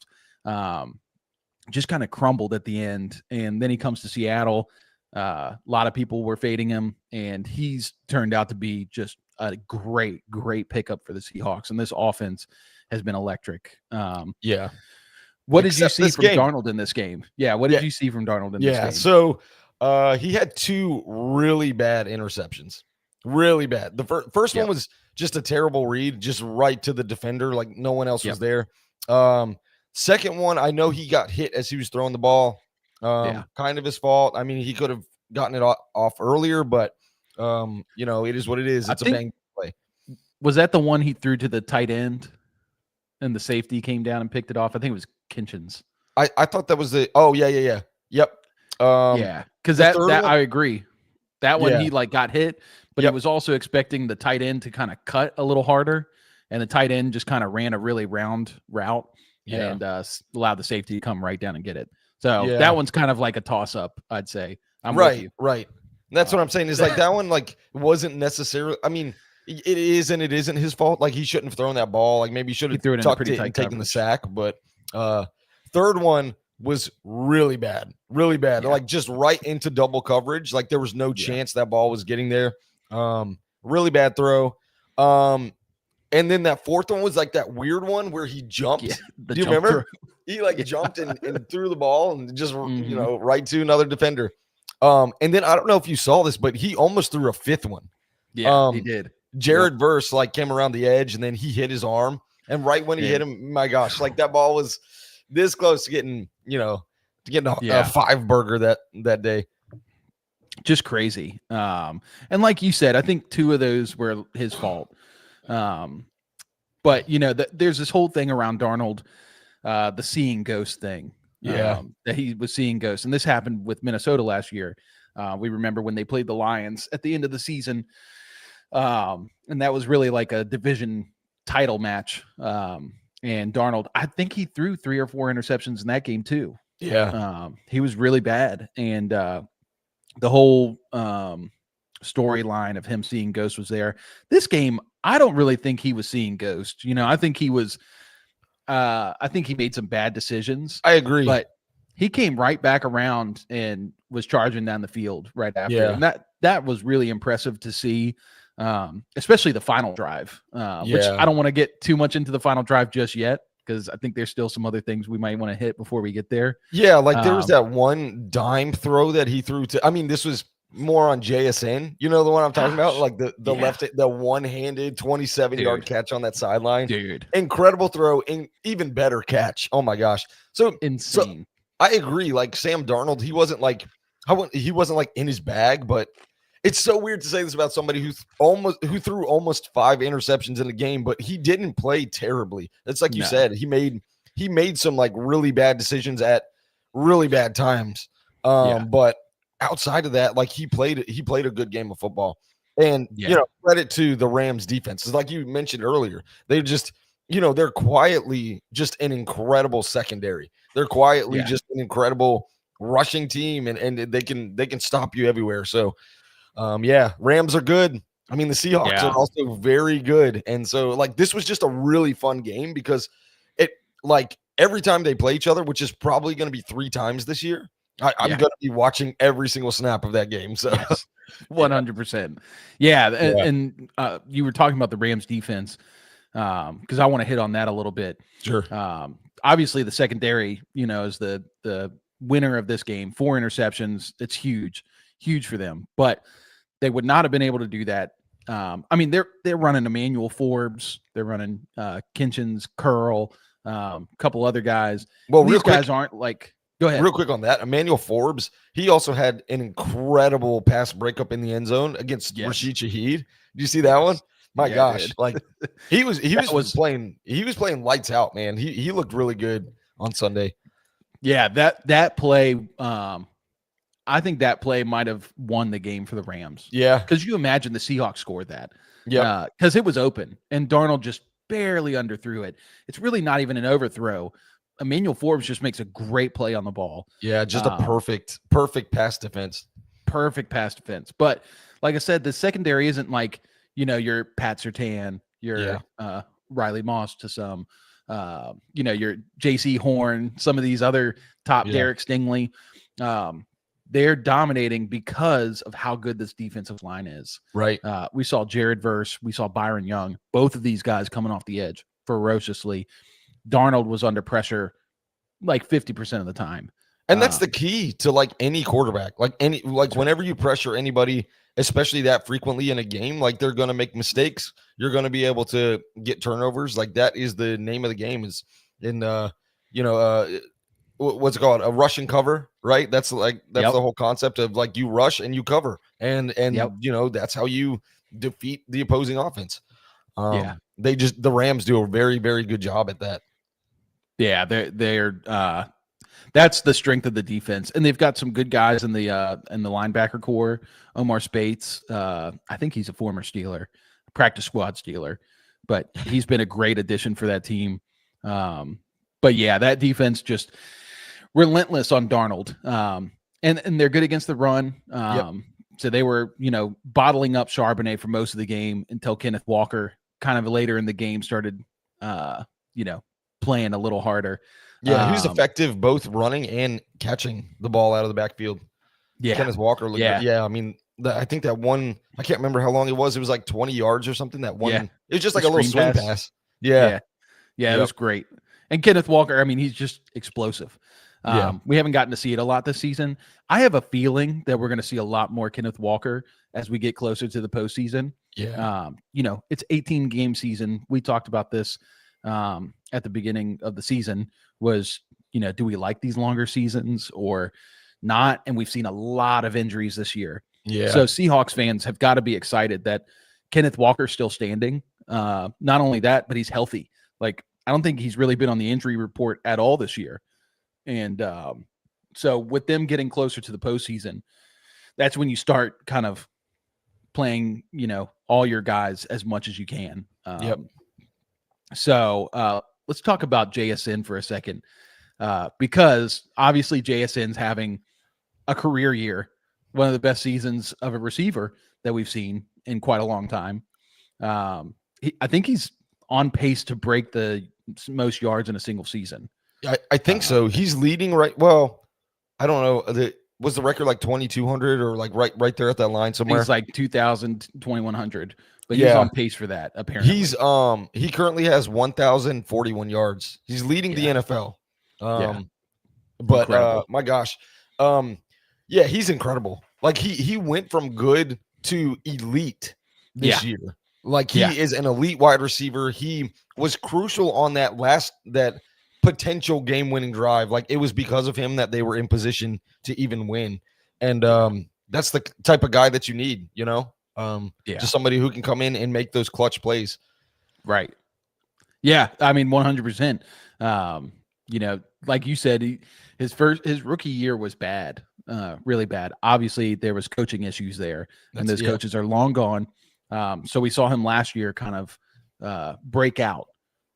just kind of crumbled at the end. And then he comes to Seattle. A lot of people were fading him, and he's turned out to be just a great pickup for the Seahawks. And this offense has been electric. What did you see from Darnold in this game? Yeah, what did you see from Darnold in this game? So he had 2 really bad interceptions. Really bad. The first one was just a terrible read, just right to the defender, like no one else was there. Second one, I know he got hit as he was throwing the ball. Kind of his fault. I mean, he could have gotten it off earlier, but it is what it is. It's a bang play. Was that the one he threw to the tight end and the safety came down and picked it off? I think it was Kinchins. I thought that was the Yep. Because that I agree. That one he got hit, but he was also expecting the tight end to kind of cut a little harder, and the tight end just kind of ran a really round route and allowed the safety to come right down and get it. So that one's kind of like a toss up, I'd say. I'm with you. Right. That's what I'm saying is like that one wasn't necessarily. I mean, it is and it isn't his fault. Like he shouldn't have thrown that ball. Like maybe he should have tucked it and taken the sack. But third one was really bad. Like just right into double coverage. Like there was no chance that ball was getting there. Really bad throw. And then that fourth one was like that weird one where he jumped. Do you remember? He jumped and threw the ball and just right to another defender. And then I don't know if you saw this, but he almost threw a fifth one. Yeah, he did. Jared Verse came around the edge and then he hit his arm. And right when he hit him, my gosh, that ball was this close to getting, a 5 burger that day. Just crazy. And like you said, I think 2 of those were his fault. But there's this whole thing around Darnold, the seeing ghost thing. That he was seeing ghosts. And this happened with Minnesota last year. We remember when they played the Lions at the end of the season. And that was really like a division title match. And Darnold, I think he threw 3 or 4 interceptions in that game too. Yeah. He was really bad. And the whole storyline of him seeing ghosts was there. This game, I don't really think he was seeing ghosts. I think he was I think he made some bad decisions. I agree. But he came right back around and was charging down the field right after. Yeah. And that was really impressive to see, especially the final drive, which I don't want to get too much into the final drive just yet because I think there's still some other things we might want to hit before we get there. Yeah, there was that one dime throw that he threw to – I mean, this was more on JSN. You know the one I'm talking about? Like the left – the one-handed 27-yard catch on that sideline. Dude. Incredible throw and even better catch. Oh, my gosh. So insane. So I agree. Sam Darnold, he wasn't in his bag, but it's so weird to say this about somebody who threw almost 5 interceptions in a game, but he didn't play terribly. It's like you said, he made some really bad decisions at really bad times. But outside of that, he played a good game of football. And credit to the Rams defense. It's like you mentioned earlier. They just they're quietly just an incredible secondary. They're quietly just an incredible rushing team, and they can stop you everywhere. So, Rams are good. I mean, the Seahawks are also very good. And so, this was just a really fun game because it every time they play each other, which is probably going to be 3 times this year, I'm going to be watching every single snap of that game. So yes, 100%. Yeah. And you were talking about the Rams defense because I want to hit on that a little bit. Sure. Obviously, the secondary, is the winner of this game. 4 interceptions. It's huge for them. But they would not have been able to do that. I mean, they're running Emmanuel Forbes. They're running Kinchins, Curl, a couple other guys. Well, these guys aren't like. Go ahead. Real quick on that, Emmanuel Forbes, he also had an incredible pass breakup in the end zone against Rashid Shaheed. Did you see that one? My gosh, like he was playing lights out, man. He looked really good on Sunday. Yeah, that play, I think that play might have won the game for the Rams. Yeah, because you imagine the Seahawks scored that. Yeah, because it was open and Darnold just barely underthrew it. It's really not even an overthrow. Emmanuel Forbes just makes a great play on the ball. Yeah, just a perfect pass defense. Perfect pass defense. But like I said, the secondary isn't like, your Pat Surtain, your Riley Moss to some, your JC Horn, some of these other top Derek Stingley. They're dominating because of how good this defensive line is. Right. We saw Jared Verse. We saw Byron Young. Both of these guys coming off the edge ferociously. Darnold was under pressure like 50% of the time. And that's the key to like any quarterback, whenever you pressure anybody, especially that frequently in a game, like they're going to make mistakes. You're going to be able to get turnovers. Like that is the name of the game is in, what's it called? A rush and cover, right? That's the whole concept of like you rush and you cover and that's how you defeat the opposing offense. The Rams do a very, very good job at that. Yeah, they're that's the strength of the defense, and they've got some good guys in the linebacker core. Omar Spates, I think he's a former Steeler, practice squad Steeler, but he's been a great addition for that team. But yeah, that defense just relentless on Darnold, and they're good against the run. So they were bottling up Charbonnet for most of the game until Kenneth Walker kind of later in the game started playing a little harder. Yeah, he was effective both running and catching the ball out of the backfield. Yeah. Kenneth Walker looked good. Yeah, I mean, I think that one, I can't remember how long it was. It was like 20 yards or something. That one, it was just like a little swing pass. Yeah, it was great. And Kenneth Walker, I mean, he's just explosive. We haven't gotten to see it a lot this season. I have a feeling that we're going to see a lot more Kenneth Walker as we get closer to the postseason. Yeah. It's 18 game season. We talked about this at the beginning of the season was, do we like these longer seasons or not? And we've seen a lot of injuries this year. Yeah. So Seahawks fans have got to be excited that Kenneth Walker's still standing. Not only that, but he's healthy. Like, I don't think he's really been on the injury report at all this year. And so with them getting closer to the postseason, that's when you start kind of playing, all your guys as much as you can. So let's talk about JSN for a second, because obviously JSN's having a career year, one of the best seasons of a receiver that we've seen in quite a long time. I think he's on pace to break the most yards in a single season. I think so. He's leading right. Well, I don't know. Was the record like 2,200 or like right there at that line somewhere? He's like 2,000, 2,100. But he's on pace for that, apparently. He currently has 1,041 yards. He's leading the NFL. But my gosh. He's incredible. Like he went from good to elite this year. Like he is an elite wide receiver. He was crucial on that potential game-winning drive. Like it was because of him that they were in position to even win. And that's the type of guy that you need, just somebody who can come in and make those clutch plays. Right. Yeah. I mean, 100%. Like you said, his rookie year was bad, really bad. Obviously there was coaching issues there and those coaches are long gone. So we saw him last year kind of break out.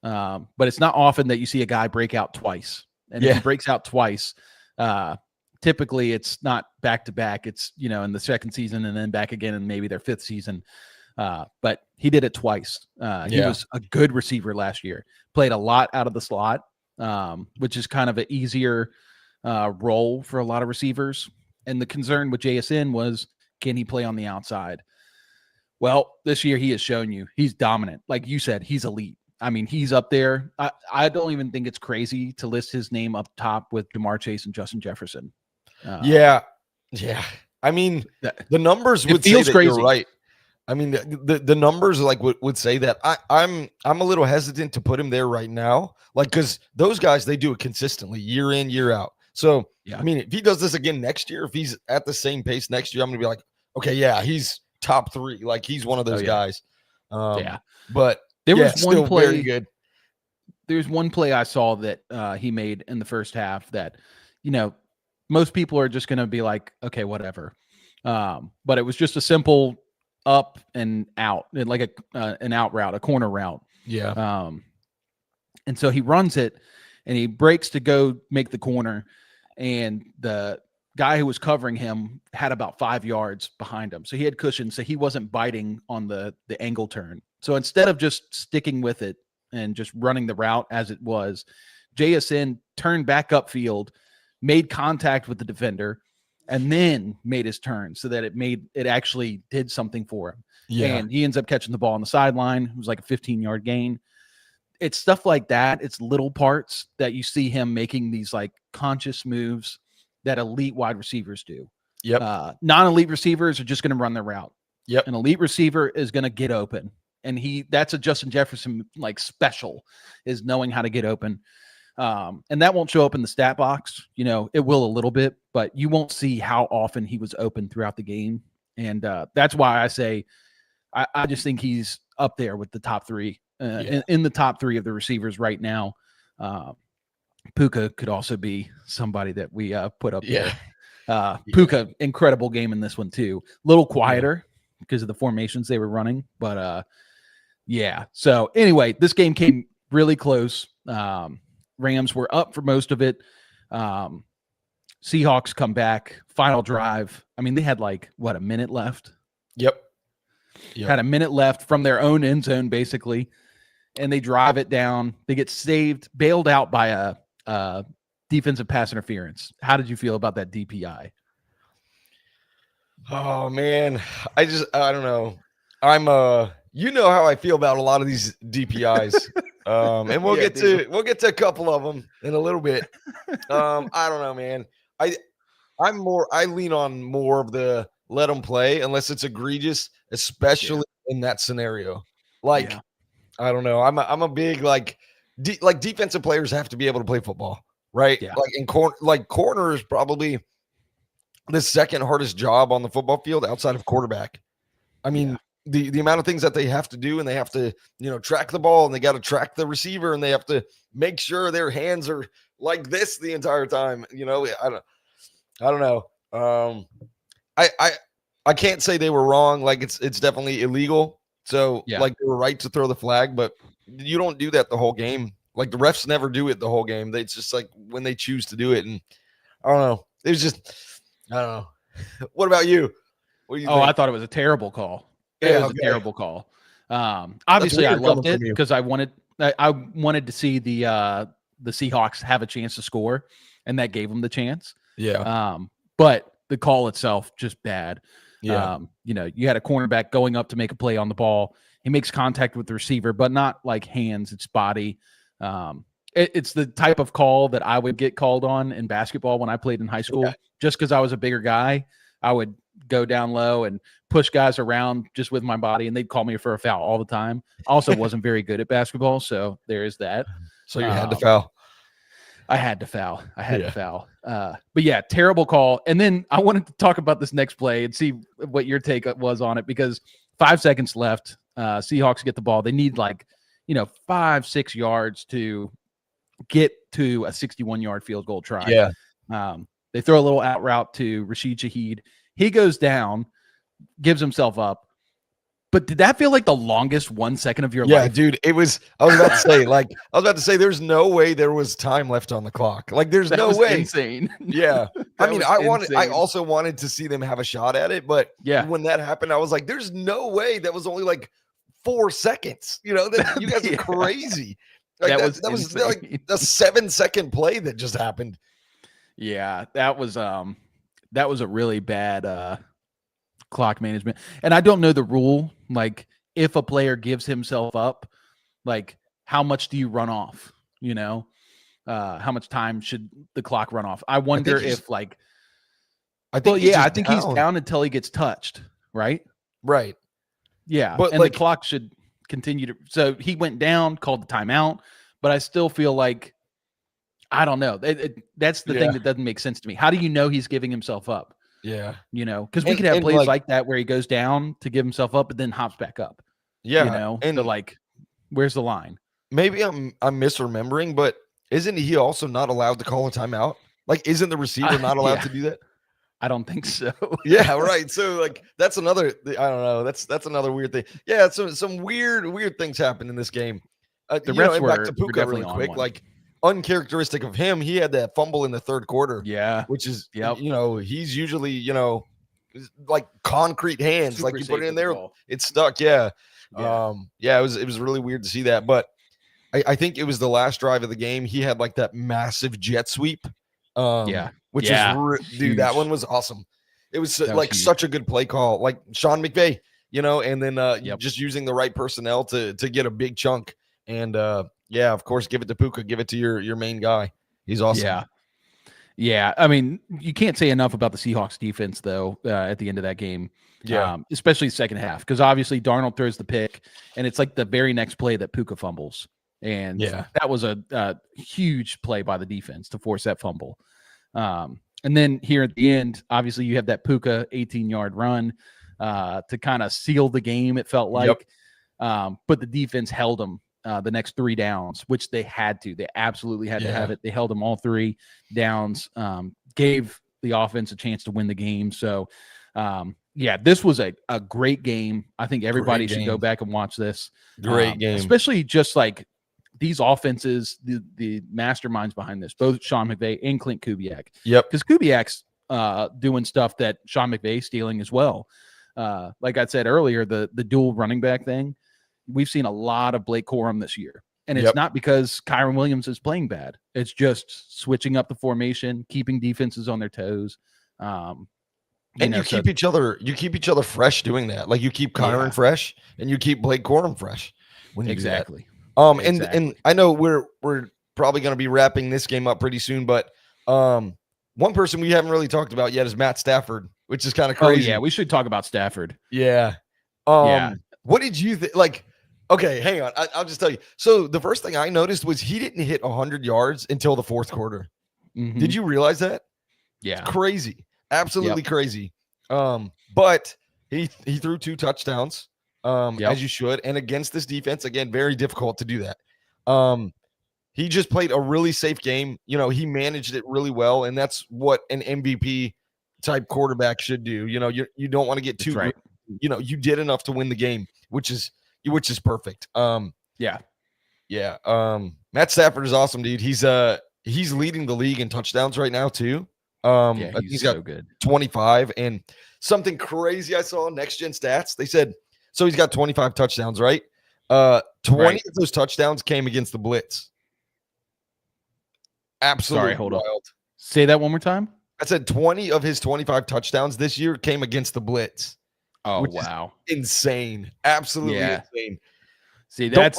But it's not often that you see a guy break out twice. And if he breaks out twice, typically it's not back to back. It's, in the second season and then back again in maybe their fifth season. But he did it twice. He was a good receiver last year, played a lot out of the slot, which is kind of an easier role for a lot of receivers. And the concern with JSN was, can he play on the outside? Well, this year he has shown you he's dominant. Like you said, he's elite. I mean, he's up there. I don't even think it's crazy to list his name up top with Jamar Chase and Justin Jefferson. Yeah. I mean, the numbers would say that crazy. You're right. I mean, the numbers like would say that. I'm a little hesitant to put him there right now, like because those guys, they do it consistently year in, year out. So I mean, if he does this again next year, if he's at the same pace next year, I'm gonna be like, okay, yeah, he's top 3. Like he's one of those guys. But there was one play. Very good. There's one play I saw that he made in the first half that, most people are just going to be like, okay, whatever. But it was just a simple up and out, like an out route, a corner route. Yeah. And so he runs it and he breaks to go make the corner. And the guy who was covering him had about 5 yards behind him. So he had cushion. So he wasn't biting on the angle turn. So instead of just sticking with it and just running the route as it was, JSN turned back upfield, made contact with the defender, and then made his turn so that it actually did something for him. Yeah. And he ends up catching the ball on the sideline. It was like a 15-yard gain. It's stuff like that. It's little parts that you see him making these like conscious moves that elite wide receivers do. Yep. Non-elite receivers are just going to run their route. Yep. An elite receiver is going to get open. And that's a Justin Jefferson like special, is knowing how to get open. And that won't show up in the stat box. It will a little bit, but you won't see how often he was open throughout the game. And that's why I say I just think he's up there with the top 3, in the top 3 of the receivers right now. Puka could also be somebody that we put up there. Puka, incredible game in this one too. Little quieter because of the formations they were running, but So anyway, this game came really close. Rams were up for most of it. Seahawks come back, final drive. I mean, they had a minute left. Yep. Had a minute left from their own end zone, basically. And they drive it down. They get bailed out by a defensive pass interference. How did you feel about that DPI? Oh man, I don't know. I'm how I feel about a lot of these DPIs. And we'll get to a couple of them in a little bit. I don't know, man. I lean on more of the let them play unless it's egregious, especially in that scenario. I don't know. I'm a big defensive players have to be able to play football, right? Yeah. Corner is probably the second hardest job on the football field outside of quarterback. I mean, the amount of things that they have to do, and they have to, track the ball, and they got to track the receiver, and they have to make sure their hands are like this the entire time. I don't know. I can't say they were wrong. It's definitely illegal. So they were right to throw the flag, but you don't do that the whole game. The refs never do it the whole game. It's just when they choose to do it. And I don't know. I don't know. What about you? What do you think? I thought it was a terrible call. It was a terrible call. Obviously I loved it because I wanted to see the Seahawks have a chance to score, and that gave them the chance. Yeah. But the call itself, just bad. Yeah. You had a cornerback going up to make a play on the ball. He makes contact with the receiver, but not hands, it's body. It's the type of call that I would get called on in basketball when I played in high school. Yeah. Just because I was a bigger guy, I would go down low and push guys around just with my body, and they'd call me for a foul all the time. I also wasn't very good at basketball, so there is that. So you had to foul. I had to foul. To foul. But yeah, terrible call. And then I wanted to talk about this next play and see what your take was on it, because 5 seconds left. Seahawks get the ball. They need 5-6 yards to get to a 61-yard field goal try. Yeah. They throw a little out route to Rashid Shaheed. He goes down, gives himself up. But did that feel like the longest 1 second of your life? Yeah, dude, it was. I was about to say, there's no way there was time left on the clock. There's no way. Insane. Yeah. I also wanted to see them have a shot at it, but when that happened, I was like, there's no way that was only 4 seconds. You guys are crazy. That was a 7-second play that just happened. Yeah, that was a really bad clock management. And I don't know the rule, like if a player gives himself up, like how much do you run off? You know, how much time should the clock run off? I wonder if like, I think I think he's down until he gets touched, right? Right. Yeah, But and the clock should continue to. So he went down, called the timeout, but I still feel like I don't know. That's the thing that doesn't make sense to me. How do you know he's giving himself up? Yeah, you know, because we could have plays like that where he goes down to give himself up, but then hops back up. Yeah, you know, and so like, where's the line? Maybe I'm misremembering, but isn't he also not allowed to call a timeout? Like, isn't the receiver not allowed to do that? I don't think so. Yeah, right. So like that's another I don't know. That's another weird thing. Yeah, so some weird things happen in this game. The refs were back to Puka definitely really quick. one. Like uncharacteristic of him, he had that fumble in the third quarter. Yeah, which is he's usually like concrete hands. Super like you put it in there, ball. it's stuck. Yeah. It was really weird to see that, but I think it was the last drive of the game. He had like that massive jet sweep. Which is dude, that one was awesome. It was such a good play call, like Sean McVay, and then just using the right personnel to get a big chunk. And of course, give it to Puka, give it to your main guy. He's awesome. Yeah. I mean, you can't say enough about the Seahawks defense though. At the end of that game, especially the second half, because obviously Darnold throws the pick, and it's like the very next play that Puka fumbles, and that was a huge play by the defense to force that fumble. And then here at the end, obviously you have that Puka 18-yard run to kind of seal the game, it felt like. But the defense held them the next 3 downs, which they had to. They absolutely had to have it. They held them all 3 downs, gave the offense a chance to win the game. So, this was a great game. I think everybody should go back and watch this. Great game. Especially just like these offenses, the masterminds behind this, both Sean McVay and Clint Kubiak. Yep. Because Kubiak's doing stuff that Sean McVay's stealing as well. Like I said earlier, the dual running back thing, we've seen a lot of Blake Corum this year. And it's not because Kyron Williams is playing bad. It's just switching up the formation, keeping defenses on their toes. You keep each other fresh doing that. Like you keep Kyron fresh and you keep Blake Corum fresh when you do that. And I know we're probably going to be wrapping this game up pretty soon, but one person we haven't really talked about yet is Matt Stafford, which is kind of crazy. Oh, yeah, we should talk about Stafford. Yeah. What did you think? Like, okay, hang on. I'll just tell you. So the first thing I noticed was he didn't hit 100 yards until the fourth quarter. Mm-hmm. Did you realize that? Yeah. It's crazy. Absolutely crazy. But he threw 2 touchdowns. As you should. And against this defense, again, very difficult to do that. He just played a really safe game. He managed it really well, and that's what an MVP type quarterback should do. You don't want to get too right. You did enough to win the game, which is perfect. Matt Stafford is awesome, dude. He's leading the league in touchdowns right now too. He's got good 25, and something crazy I saw Next Gen Stats. They said so he's got 25 touchdowns, right? 20 of those touchdowns came against the blitz. Absolutely. Sorry, hold wild. on. Say that one more time. I said 20 of his 25 touchdowns this year came against the blitz. Oh, wow. Insane. Absolutely insane. See, that's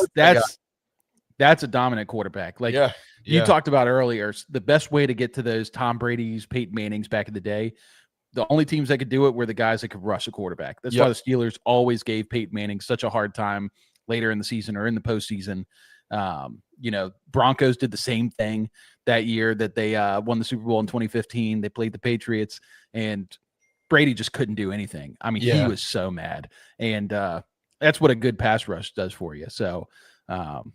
a dominant quarterback. Like you talked about earlier, the best way to get to those Tom Brady's, Peyton Manning's back in the day, the only teams that could do it were the guys that could rush a quarterback. That's why the Steelers always gave Peyton Manning such a hard time later in the season or in the postseason. Broncos did the same thing that year that they won the Super Bowl in 2015. They played the Patriots, and Brady just couldn't do anything. I mean, he was so mad. And that's what a good pass rush does for you. So, but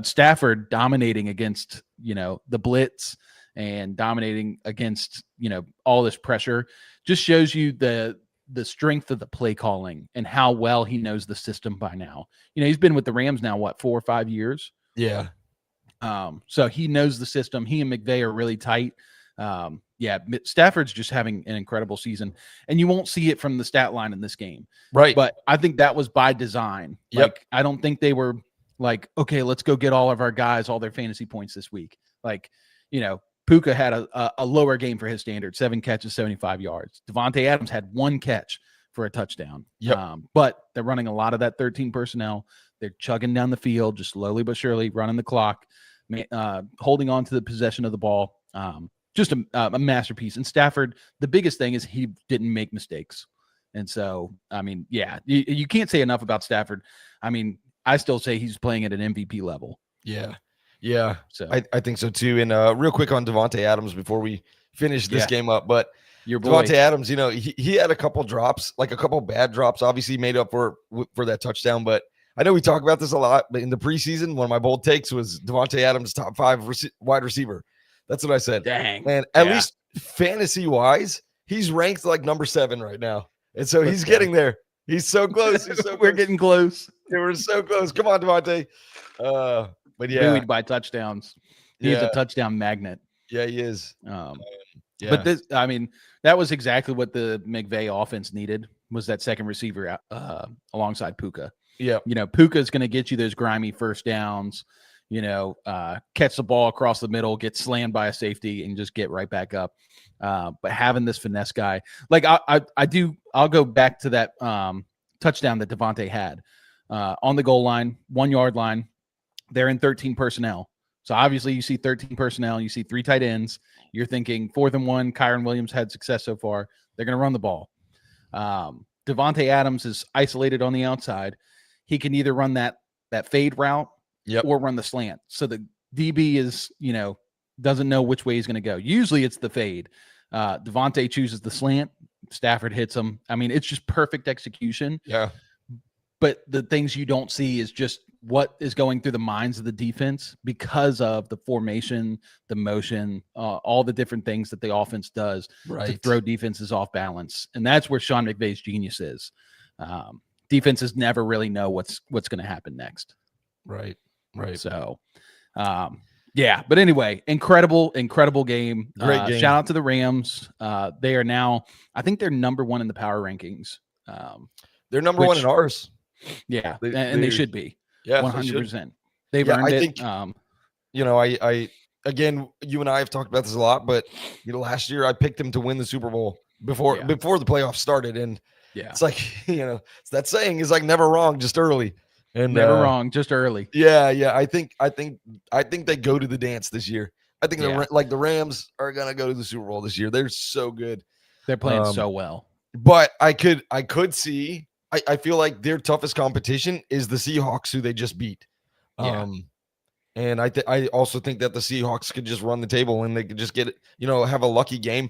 Stafford dominating against, the blitz and dominating against, all this pressure just shows you the strength of the play calling and how well he knows the system by now. He's been with the Rams now, 4 or 5 years? Yeah. So he knows the system. He and McVay are really tight. Stafford's just having an incredible season, and you won't see it from the stat line in this game. Right. But I think that was by design. Like, I don't think they were like, okay, let's go get all of our guys, all their fantasy points this week. Like, Puka had a lower game for his standard, 7 catches, 75 yards. Devontae Adams had 1 catch for a touchdown. Yep. But they're running a lot of that 13 personnel. They're chugging down the field, just slowly but surely running the clock, holding on to the possession of the ball. Just a masterpiece. And Stafford, the biggest thing is he didn't make mistakes. And so, I mean, yeah, you can't say enough about Stafford. I mean, I still say he's playing at an MVP level. Yeah. Yeah. So I think so too. And real quick on Devontae Adams before we finish this game up, but your boy Devontae Adams, you know, he had a couple drops, like a couple bad drops, obviously made up for that touchdown. But I know we talk about this a lot, but in the preseason, one of my bold takes was Devontae Adams top 5 wide receiver. That's what I said. Dang. And at least fantasy wise, he's ranked like number 7 right now. And so he's getting there. He's so close. He's so We're getting close. We're so close. Come on, Devontae. But yeah, buoyed by touchdowns. He's a touchdown magnet. Yeah, he is. But this, I mean, that was exactly what the McVay offense needed, was that second receiver alongside Puka. Yeah. You know, Puka is going to get you those grimy first downs, you know, catch the ball across the middle, get slammed by a safety, and just get right back up. But having this finesse guy, like I'll go back to that touchdown that Devontae had on the goal line, 1 yard line. They're in 13 personnel. So obviously you see 13 personnel, you see 3 tight ends. You're thinking 4th and 1, Kyron Williams had success so far. They're going to run the ball. Devontae Adams is isolated on the outside. He can either run that fade route or run the slant. So the DB is, you know, doesn't know which way he's going to go. Usually it's the fade. Devontae chooses the slant. Stafford hits him. I mean, it's just perfect execution. Yeah. But the things you don't see is just what is going through the minds of the defense because of the formation, the motion, all the different things that the offense does to throw defenses off balance. And that's where Sean McVay's genius is. Defenses never really know what's going to happen next. Right. So, yeah. But anyway, incredible game. Great game. Shout out to the Rams. They are now, I think they're number 1 in the power rankings. They're number 1 in ours. Yeah, and they should be. Yeah, 100%. They've earned it. Think, you know, I again, you and I have talked about this a lot, but you know, last year I picked them to win the Super Bowl before the playoffs started, and it's like, you know, it's that saying is like never wrong, just early. And never wrong, just early. Yeah. I think they go to the dance this year. I think the Rams are gonna go to the Super Bowl this year. They're so good. They're playing so well. But I could see. I feel like their toughest competition is the Seahawks, who they just beat. And I also think that the Seahawks could just run the table and they could just get it, you know, have a lucky game.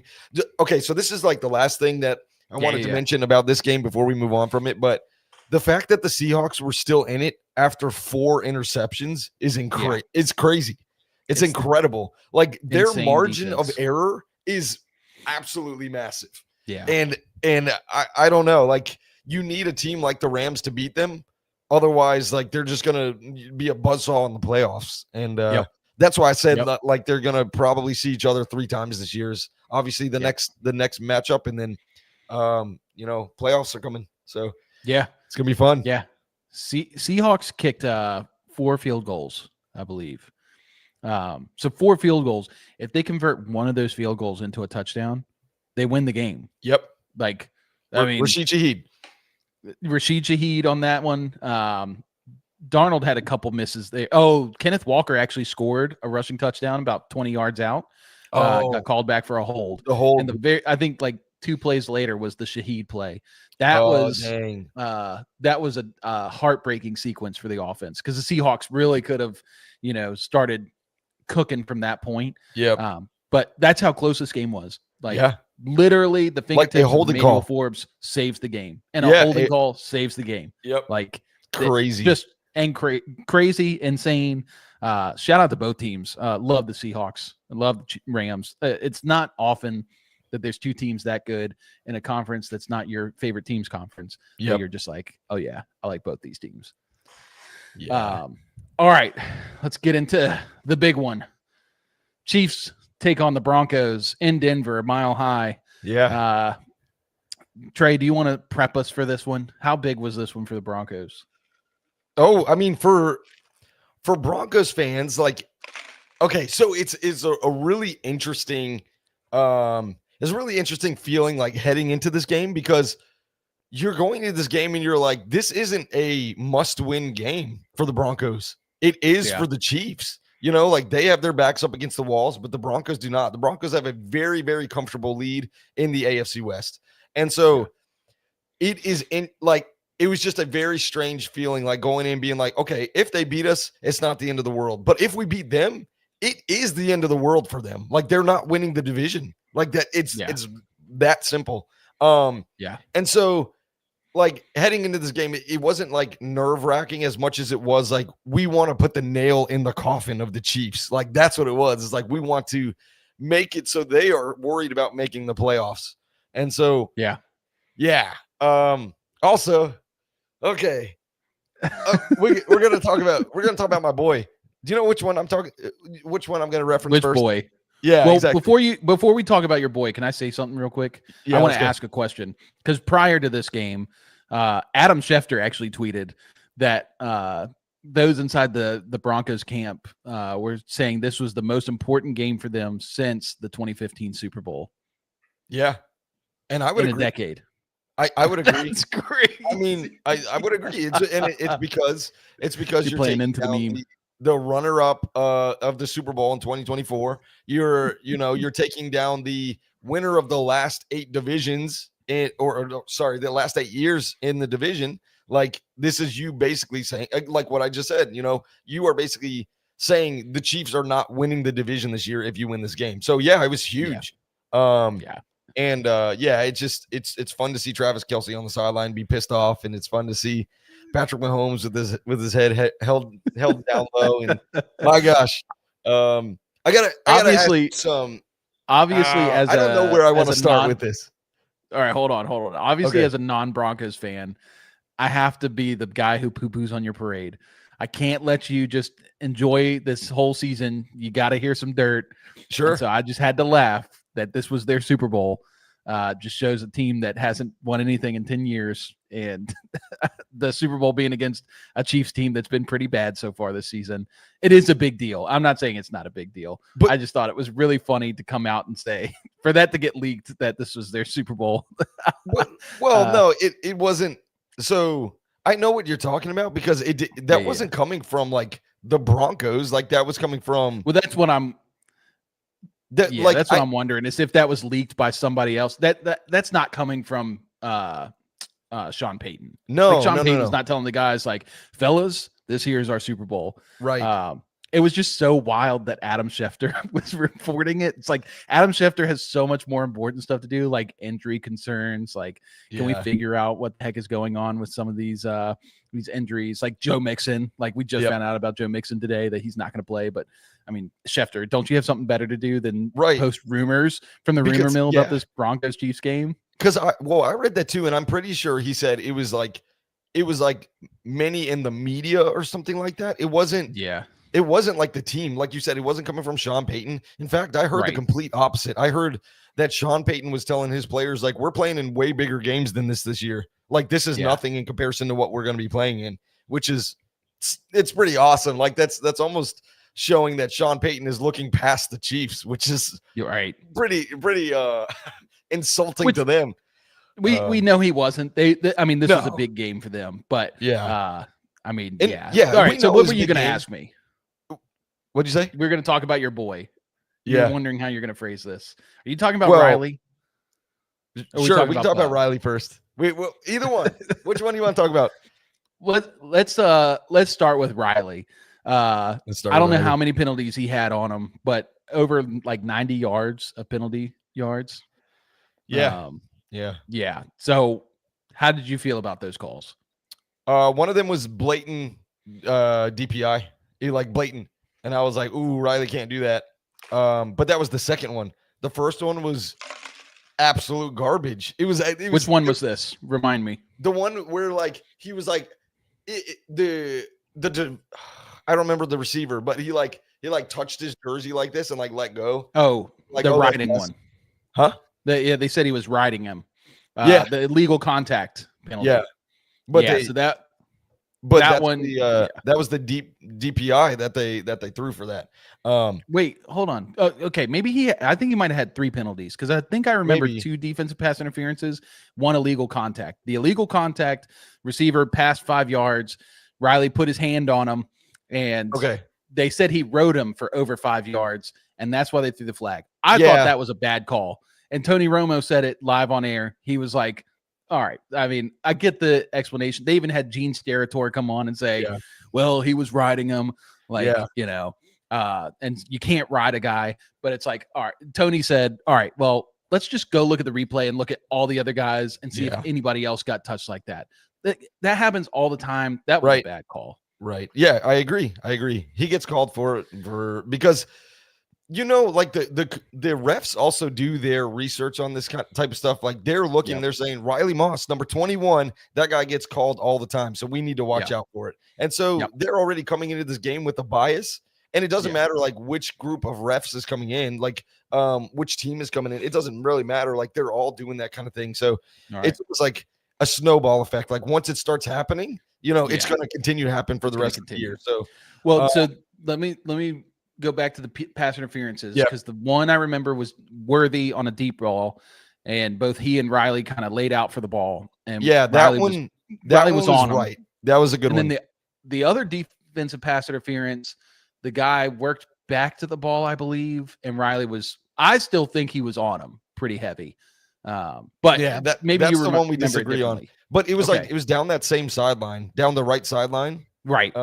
Okay, so this is like the last thing that I wanted to mention about this game before we move on from it. But the fact that the Seahawks were still in it after 4 interceptions is incredible. It's crazy. It's incredible. Like their margin of error is absolutely massive. Yeah. And I don't know, like, you need a team like the Rams to beat them. Otherwise, like, they're just going to be a buzzsaw in the playoffs. And that's why I said like they're going to probably see each other 3 times this year. Obviously the next matchup, and then you know, playoffs are coming. So yeah, it's going to be fun. Yeah. Seahawks kicked 4 field goals, I believe. So 4 field goals. If they convert one of those field goals into a touchdown, they win the game. Yep. Like, I mean, Rashid Shaheed on that one. Darnold had a couple misses there. Oh, Kenneth Walker actually scored a rushing touchdown about 20 yards out. Got called back for a hold. The hold. And I think like 2 plays later was the Shaheed play. That was a heartbreaking sequence for the offense, because the Seahawks really could have, you know, started cooking from that point. Yeah. But that's how close this game was. Like, literally the fingertips of Emmanuel Forbes saves the game, and a holding call saves the game. Yep. Like, crazy. Just crazy, insane. Shout out to both teams. Love the Seahawks. Love the Rams. It's not often that there's 2 teams that good in a conference that's not your favorite team's conference. Yeah. You're just like, oh yeah, I like both these teams. Yeah. All right, let's get into the big one. Chiefs take on the Broncos in Denver, Mile High. Yeah. Trey, do you want to prep us for this one? How big was this one for the Broncos? Oh, I mean, for Broncos fans, like, Okay, so it's a really interesting it's a really interesting feeling like heading into this game because you're going into this game and you're like, this isn't a must-win game for the Broncos. It is for the Chiefs. You know, like they have their backs up against the walls, but the Broncos do not. The Broncos have a very, very comfortable lead in the AFC West. And so it is in like, it was just a very strange feeling, like going in being like, okay, if they beat us, it's not the end of the world. But if we beat them, it is the end of the world for them. Like they're not winning the division. Like that, it's that simple. And so like heading into this game, it wasn't like nerve-wracking as much as it was like we want to put the nail in the coffin of the Chiefs. Like that's what it was. It's like we want to make it so they are worried about making the playoffs. And so also, okay, we're gonna talk about my boy. Do you know which one I'm talking? Which one I'm gonna reference? Which first? boy? Yeah, well, exactly. Before we talk about your boy, can I say something real quick? Yeah, I want to ask a question because prior to this game, Adam Schefter actually tweeted that those inside the Broncos camp were saying this was the most important game for them since the 2015 Super Bowl. Yeah, and I would in agree. A decade. I would agree. That's great. I mean, I would agree. It's because you're playing taking into the meme. The runner-up of the Super Bowl in 2024. You're taking down the winner of the last 8 divisions the last 8 years in the division. Like this is you basically saying, like what I just said. You know, you are basically saying the Chiefs are not winning the division this year if you win this game. So yeah, it was huge. And it's fun to see Travis Kelce on the sideline be pissed off, and it's fun to see Patrick Mahomes with his head held down low. And my gosh, I gotta obviously some. Obviously, as I don't know where I want to start with this. All right, hold on. Obviously, as a non-Broncos fan, I have to be the guy who poo-poos on your parade. I can't let you just enjoy this whole season. You got to hear some dirt. Sure. And so I just had to laugh that this was their Super Bowl. Just shows a team that hasn't won anything in 10 years. And the Super Bowl being against a Chiefs team that's been pretty bad so far this season. It is a big deal. I'm not saying it's not a big deal. But I just thought it was really funny to come out and say, for that to get leaked, that this was their Super Bowl. No, it wasn't. So I know what you're talking about because that wasn't coming from like the Broncos. Like that was coming from. Well, that's what I'm. That's what I'm wondering is if that was leaked by somebody else. That's not coming from Sean Payton. No, like Sean Payton's no. not telling the guys like, fellas, this here is our Super Bowl. Right. It was just so wild that Adam Schefter was reporting it. It's like Adam Schefter has so much more important stuff to do, like injury concerns. Like, can we figure out what the heck is going on with some of these injuries? Like Joe Mixon. Like we just found out about Joe Mixon today that he's not going to play. But I mean, Schefter, don't you have something better to do than post rumors from the rumor mill about this Broncos Chiefs game? Because I read that too, and I'm pretty sure he said it was like many in the media or something like that. It wasn't. Yeah. It wasn't like the team, like you said, it wasn't coming from Sean Payton. In fact, I heard the complete opposite. I heard that Sean Payton was telling his players, like, we're playing in way bigger games than this year. Like, this is nothing in comparison to what we're going to be playing in, which is, it's pretty awesome. Like, that's almost showing that Sean Payton is looking past the Chiefs, which is pretty insulting to them. We know he wasn't. I mean, this was a big game for them, but All right. So what were you going to ask me? What'd you say? We're going to talk about your boy. Yeah. You're wondering how you're going to phrase this. Are you talking about Riley? Sure. We can talk about Riley first. Either one. Which one do you want to talk about? Let's start with Riley. I don't know how many penalties he had on him, but over like 90 yards of penalty yards. Yeah. Yeah. So how did you feel about those calls? One of them was blatant DPI. He like blatant. And I was like, ooh, Riley can't do that. But that was the second one. The first one was absolute garbage. It was Which one was this? Remind me. The one where like he was like I don't remember the receiver, but he touched his jersey like this and like let go. Oh, like the riding one. Huh? They said he was riding him. The illegal contact penalty. Yeah. But that that's one, that was the deep DPI that they threw for that. Wait, hold on. Okay, maybe I think he might have had 3 penalties because I think I remember Maybe. 2 defensive pass interferences, 1 illegal contact. The illegal contact, receiver passed 5 yards. Riley put his hand on him, and they said he rode him for over 5 yards, and that's why they threw the flag. I thought that was a bad call, and Tony Romo said it live on air. He was like, all right. I mean, I get the explanation. They even had Gene Steratore come on and say, well, he was riding him, you know, and you can't ride a guy. But it's like, all right. Tony said, all right, well, let's just go look at the replay and look at all the other guys and see if anybody else got touched like that. That happens all the time. That was a bad call. Right. Yeah, I agree. He gets called for because – you know, like the refs also do their research on this type of stuff. Like they're looking, they're saying Riley Moss, number 21, that guy gets called all the time. So we need to watch out for it. And so they're already coming into this game with a bias. And it doesn't matter like which group of refs is coming in, like which team is coming in. It doesn't really matter. Like they're all doing that kind of thing. So it's like a snowball effect. Like once it starts happening, you know, it's going to continue to happen for the rest of the year. So, so let me go back to the pass interferences because the one I remember was Worthy on a deep ball, and both he and Riley kind of laid out for the ball. And Riley was on right. That was a good one. And then the other defensive pass interference, the guy worked back to the ball, I believe, and Riley I still think he was on him pretty heavy. But maybe that's the one we disagree on. But it was like it was down that same sideline, down the right sideline. Right.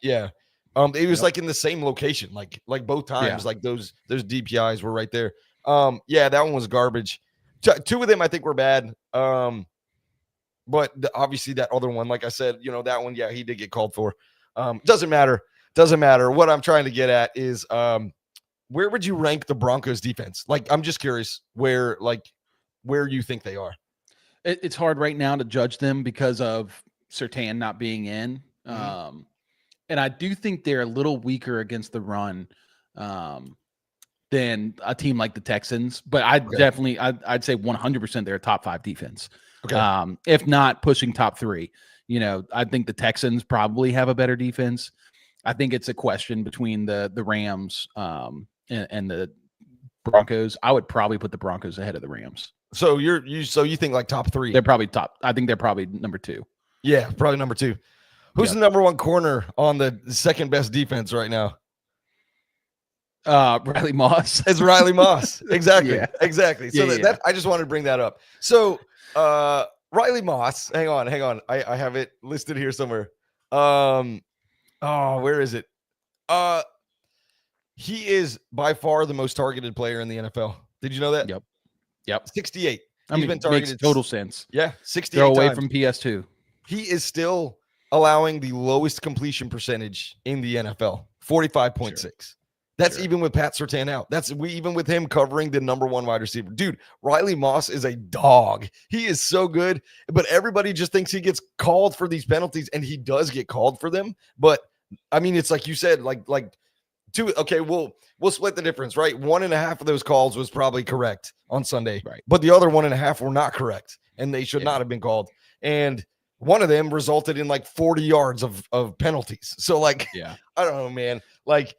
Yeah. It was like in the same location, like both times, like those DPIs were right there. That one was garbage. 2 of them I think were bad. But obviously that other one, like I said, you know, that one, he did get called for. Doesn't matter. What I'm trying to get at is where would you rank the Broncos defense? Like, I'm just curious where you think they are. It's hard right now to judge them because of Surtain not being in. And I do think they're a little weaker against the run than a team like the Texans. But I'd say 100% they're a top 5 defense. If not pushing top 3. You know, I think the Texans probably have a better defense. I think it's a question between the Rams and the Broncos. I would probably put the Broncos ahead of the Rams. So you think like top 3? They're probably top. I think they're probably number 2. Yeah, probably number 2. Who's the number 1 corner on the second best defense right now? Riley Moss. It's Riley Moss. Exactly. Exactly. So that I just wanted to bring that up. So Riley Moss, hang on. I have it listed here somewhere. Where is it? He is by far the most targeted player in the NFL. Did you know that? Yep. 68. He's been targeted. Makes total sense. Yeah, 68 Throw away times. from PS2. He is still allowing the lowest completion percentage in the NFL, 45.6. Sure. That's even with Pat Surtain out. Even with him covering the number 1 wide receiver. Dude, Riley Moss is a dog. He is so good, but everybody just thinks he gets called for these penalties, and he does get called for them. But I mean, it's like you said, like 2. Okay, we'll split the difference, right? 1.5 of those calls was probably correct on Sunday, right? But the other 1.5 were not correct, and they should not have been called. And one of them resulted in like 40 yards of penalties. So like, I don't know, man. Like,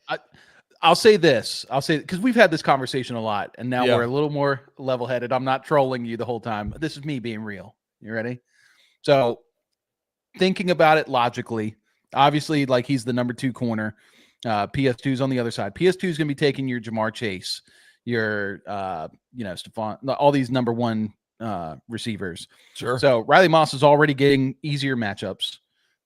I'll say this. Because we've had this conversation a lot, and now we're a little more level-headed. I'm not trolling you the whole time. This is me being real. You ready? So thinking about it logically, obviously, like he's the number 2 corner. PS2's on the other side. PS2 is going to be taking your Jamar Chase, your, Stephon, all these number 1 receivers. Sure. So Riley Moss is already getting easier matchups.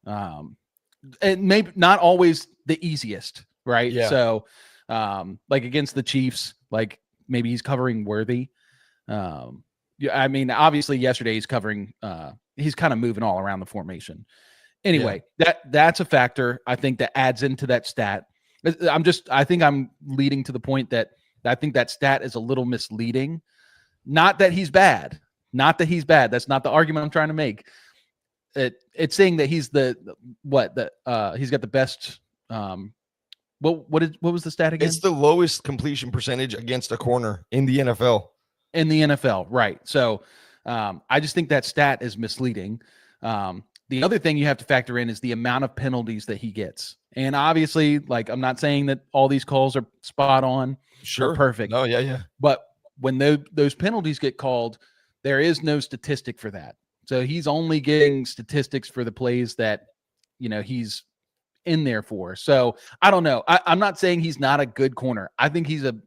And maybe not always the easiest, right? Yeah. So like against the Chiefs, like maybe he's covering Worthy. I mean, obviously yesterday he's covering he's kind of moving all around the formation. Anyway, that's a factor I think that adds into that stat. I think I'm leading to the point that I think that stat is a little misleading. Not that he's bad. That's not the argument I'm trying to make. It's saying that he's he's got the best. What was the stat again? It's the lowest completion percentage against a corner in the NFL. In the NFL, right? So, I just think that stat is misleading. the other thing you have to factor in is the amount of penalties that he gets. And obviously, like, I'm not saying that all these calls are spot on, Sure, or perfect. No, yeah. But when those penalties get called, there is no statistic for that. So he's only getting statistics for the plays that, he's in there for. So I don't know. I'm not saying he's not a good corner. I think he's an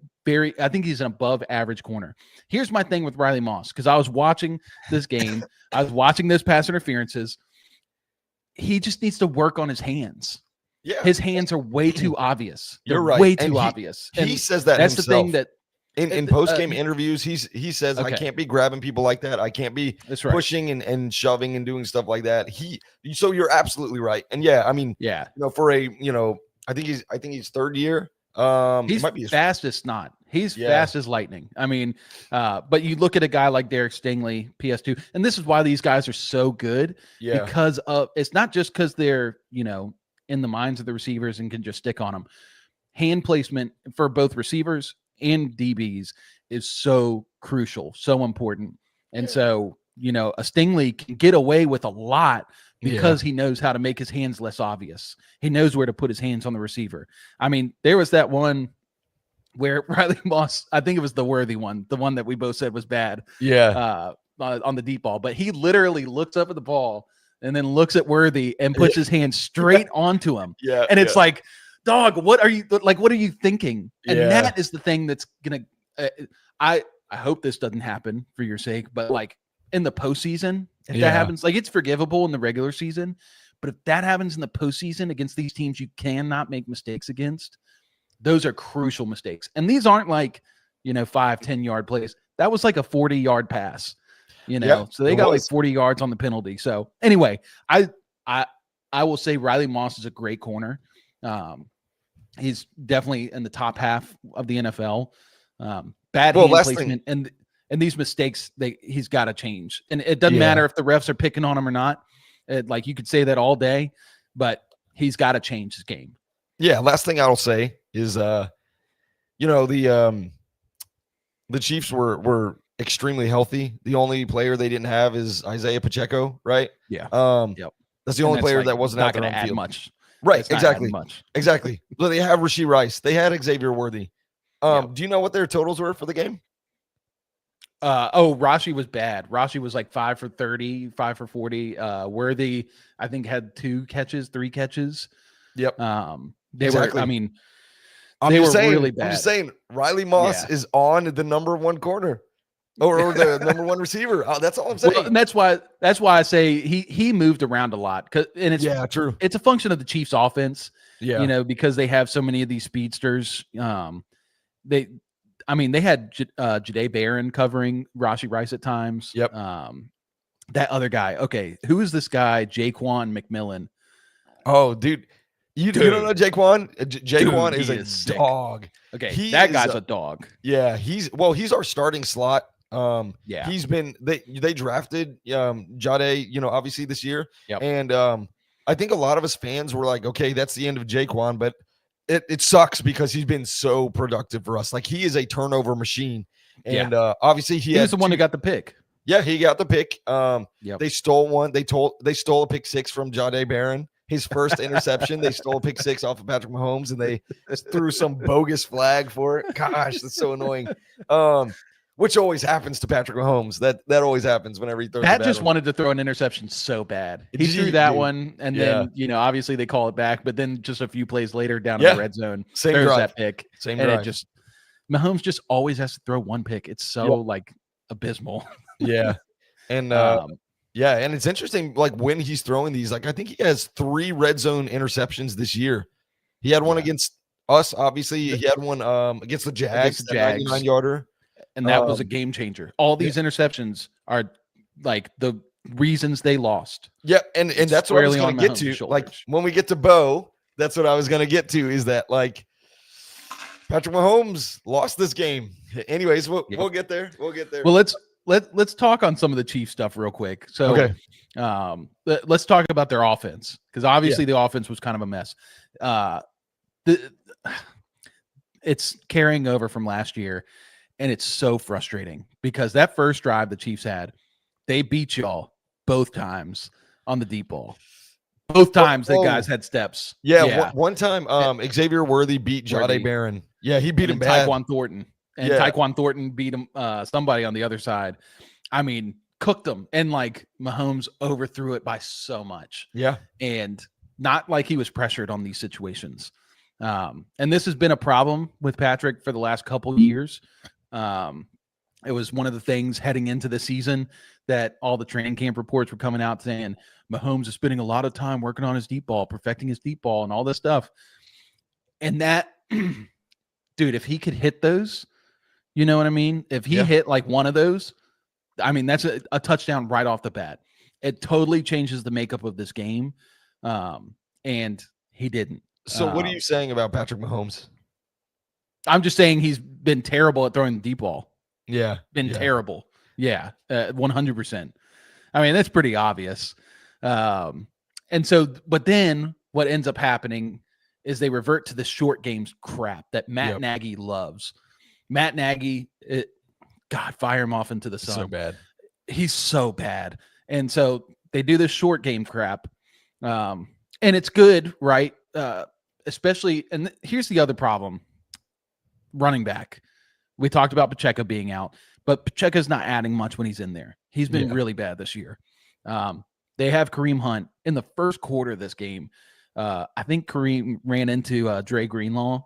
above average corner. Here's my thing with Riley Moss, because I was watching this game. I was watching those pass interferences. He just needs to work on his hands. Yeah. His hands are way too obvious. You're They're right. way And too obvious. And he says that that's himself. the thing that in post-game interviews, he says, Okay. I can't be grabbing people like that. I can't be That's right. pushing and shoving and doing stuff like that. So you're absolutely right. And yeah, I mean, Yeah. for a, I think he's third year. He's it might be his fast as snot. He's Yeah. fast as lightning. I mean, but you look at a guy like Derek Stingley, PS2, and this is why these guys are so good. Yeah. Because it's not just because they're, in the minds of the receivers and can just stick on them. Hand placement for both receivers and DBs is so crucial, so important. And so, a Stingley can get away with a lot because he knows how to make his hands less obvious. He knows where to put his hands on the receiver. I mean, there was that one where Riley Moss, I think it was the Worthy one, the one that we both said was bad. Yeah. On the deep ball, but he literally looks up at the ball and then looks at Worthy and puts his hand straight onto him. Yeah. And it's like, dog, what are you thinking? And that is the thing that's going to, I hope this doesn't happen for your sake, but like in the postseason, if that happens, like it's forgivable in the regular season, but if that happens in the postseason against these teams you cannot make mistakes against, those are crucial mistakes. And these aren't like, 5-10 yard plays. That was like a 40-yard pass, so they got like 40 yards on the penalty. So anyway, I will say Riley Moss is a great corner. He's definitely in the top half of the NFL. Bad hand placement and these mistakes, he's got to change. And it doesn't matter if the refs are picking on him or not. Like you could say that all day, but he's got to change his game. Yeah. Last thing I'll say is, the Chiefs were extremely healthy. The only player they didn't have is Isaiah Pacheco, right? Yeah. That's the only player that wasn't not out there going on to add field. much. Right. Exactly. Exactly. So they have Rashee Rice. They had Xavier Worthy. Do you know what their totals were for the game? Rashi was bad. Rashi was like 5 for 30, 5 for 40. Worthy, I think, had 3 catches. Yep. They exactly. were, I mean, I'm they just were saying, really bad. I'm just saying, Riley Moss is on the number 1 corner or the number 1 receiver. That's all I'm saying. Well, and that's why I say he moved around a lot. And it's true. It's a function of the Chiefs' offense. Yeah. Because they have so many of these speedsters. They had Jahdae Barron covering Rashee Rice at times. Yep. That other guy. Okay, who is this guy? Jaquan McMillan. Oh, dude. You don't know Jaquan? Jaquan is a sick. Dog. Okay, that guy's a dog. Yeah, he's our starting slot. He's been they drafted Jahdae, obviously this year. Yep. And I think a lot of us fans were like, okay, that's the end of Jaquan, but it sucks because he's been so productive for us. Like he is a turnover machine. And obviously he was the one that got the pick. Yeah, he got the pick. Yep. They stole one. They stole a pick 6 from Jahdae Barron. His first interception, they stole a pick 6 off of Patrick Mahomes, and they threw some bogus flag for it. Gosh, that's so annoying. Which always happens to Patrick Mahomes. That always happens whenever he throws. Pat just wanted to throw an interception so bad. He threw that one, and then obviously they call it back. But then just a few plays later, down in the red zone, there's that pick. Same and drive. Mahomes just always has to throw one pick. It's so like abysmal. Yeah, and and it's interesting. Like when he's throwing these, like I think he has 3 red zone interceptions this year. He had one against us, obviously. He had one against the Jags, 99-yarder. And that was a game changer. All these interceptions are like the reasons they lost. Yeah, and that's what I was going to get to. Like when we get to Bo, that's what I was going to get to is that like Patrick Mahomes lost this game. Anyways, we'll get there. We'll get there. Well, let's talk on some of the Chiefs stuff real quick. So let's talk about their offense because obviously the offense was kind of a mess. It's carrying over from last year. And it's so frustrating because that first drive the Chiefs had, they beat y'all both times. on the deep ball. Both times the guys had steps. Yeah. One time, Xavier Worthy beat Jade Barron. Yeah, he beat him bad. Tyquan Thornton. And Tyquan Thornton beat him, somebody on the other side. I mean, cooked them. And like Mahomes overthrew it by so much. Yeah. And not like he was pressured on these situations. And this has been a problem with Patrick for the last couple years. It was one of the things heading into the season that all the training camp reports were coming out saying Mahomes is spending a lot of time working on his deep ball, perfecting his deep ball and all this stuff. And that, dude, if he could hit those, you know what I mean? If he hit like one of those, I mean, that's a touchdown right off the bat. It totally changes the makeup of this game. And he didn't. So what are you saying about Patrick Mahomes? I'm just saying he's been terrible at throwing the deep ball. Yeah. Been terrible. Yeah. 100%. I mean, that's pretty obvious. And so, but then what ends up happening is they revert to the short games crap that Matt Nagy loves. Matt Nagy, God, fire him off into the sun. So bad. He's so bad. And so they do this short game crap. And it's good, right? Especially, and here's the other problem. Running back. We talked about Pacheco being out, but Pacheco's not adding much when he's in there. He's been really bad this year. They have Kareem Hunt in the first quarter of this game. I think Kareem ran into Dre Greenlaw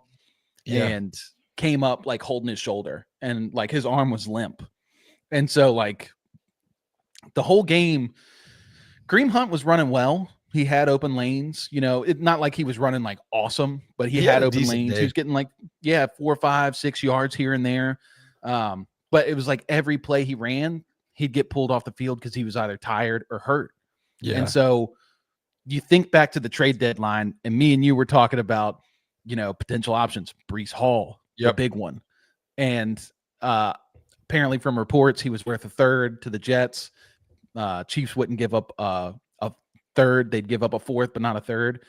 and came up like holding his shoulder and like his arm was limp. And so like the whole game, Kareem Hunt was running well. He had open lanes, you know, it not like he was running like awesome, but he had open lanes. Day. He was getting like, 4, 5, 6 yards here and there. But it was like every play he ran, he'd get pulled off the field because he was either tired or hurt. Yeah. And so you think back to the trade deadline, and me and you were talking about, you know, potential options. Breece Hall, the big one. And apparently from reports, he was worth a third to the Jets. Chiefs wouldn't give up a third. They'd give up a fourth, but not a third.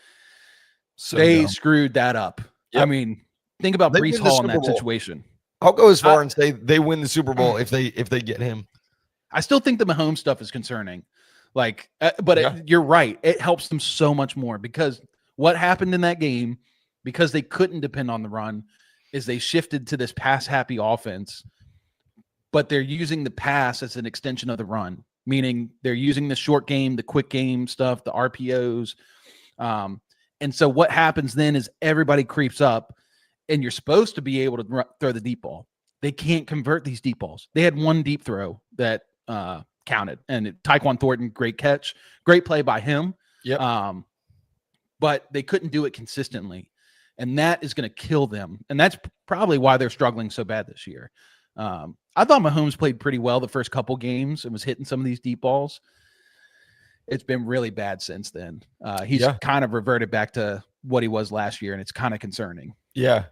So they screwed that up. Yep. I mean, think about Breece Hall in that situation. I'll go as far and say they win the Super Bowl if they get him. I still think the Mahomes stuff is concerning. Like, but you're right. It helps them so much more because what happened in that game, because they couldn't depend on the run, is they shifted to this pass-happy offense, but they're using the pass as an extension of the run, meaning they're using the short game, the quick game stuff, the RPOs. And so what happens then is everybody creeps up, and you're supposed to be able to throw the deep ball. They can't convert these deep balls. They had one deep throw that counted, and Tyquan Thornton, great catch, great play by him. But they couldn't do it consistently, and that is going to kill them. And that's probably why they're struggling so bad this year. I thought Mahomes played pretty well the first couple games and was hitting some of these deep balls. It's been really bad since then. He's kind of reverted back to what he was last year, and it's kind of concerning. Yeah.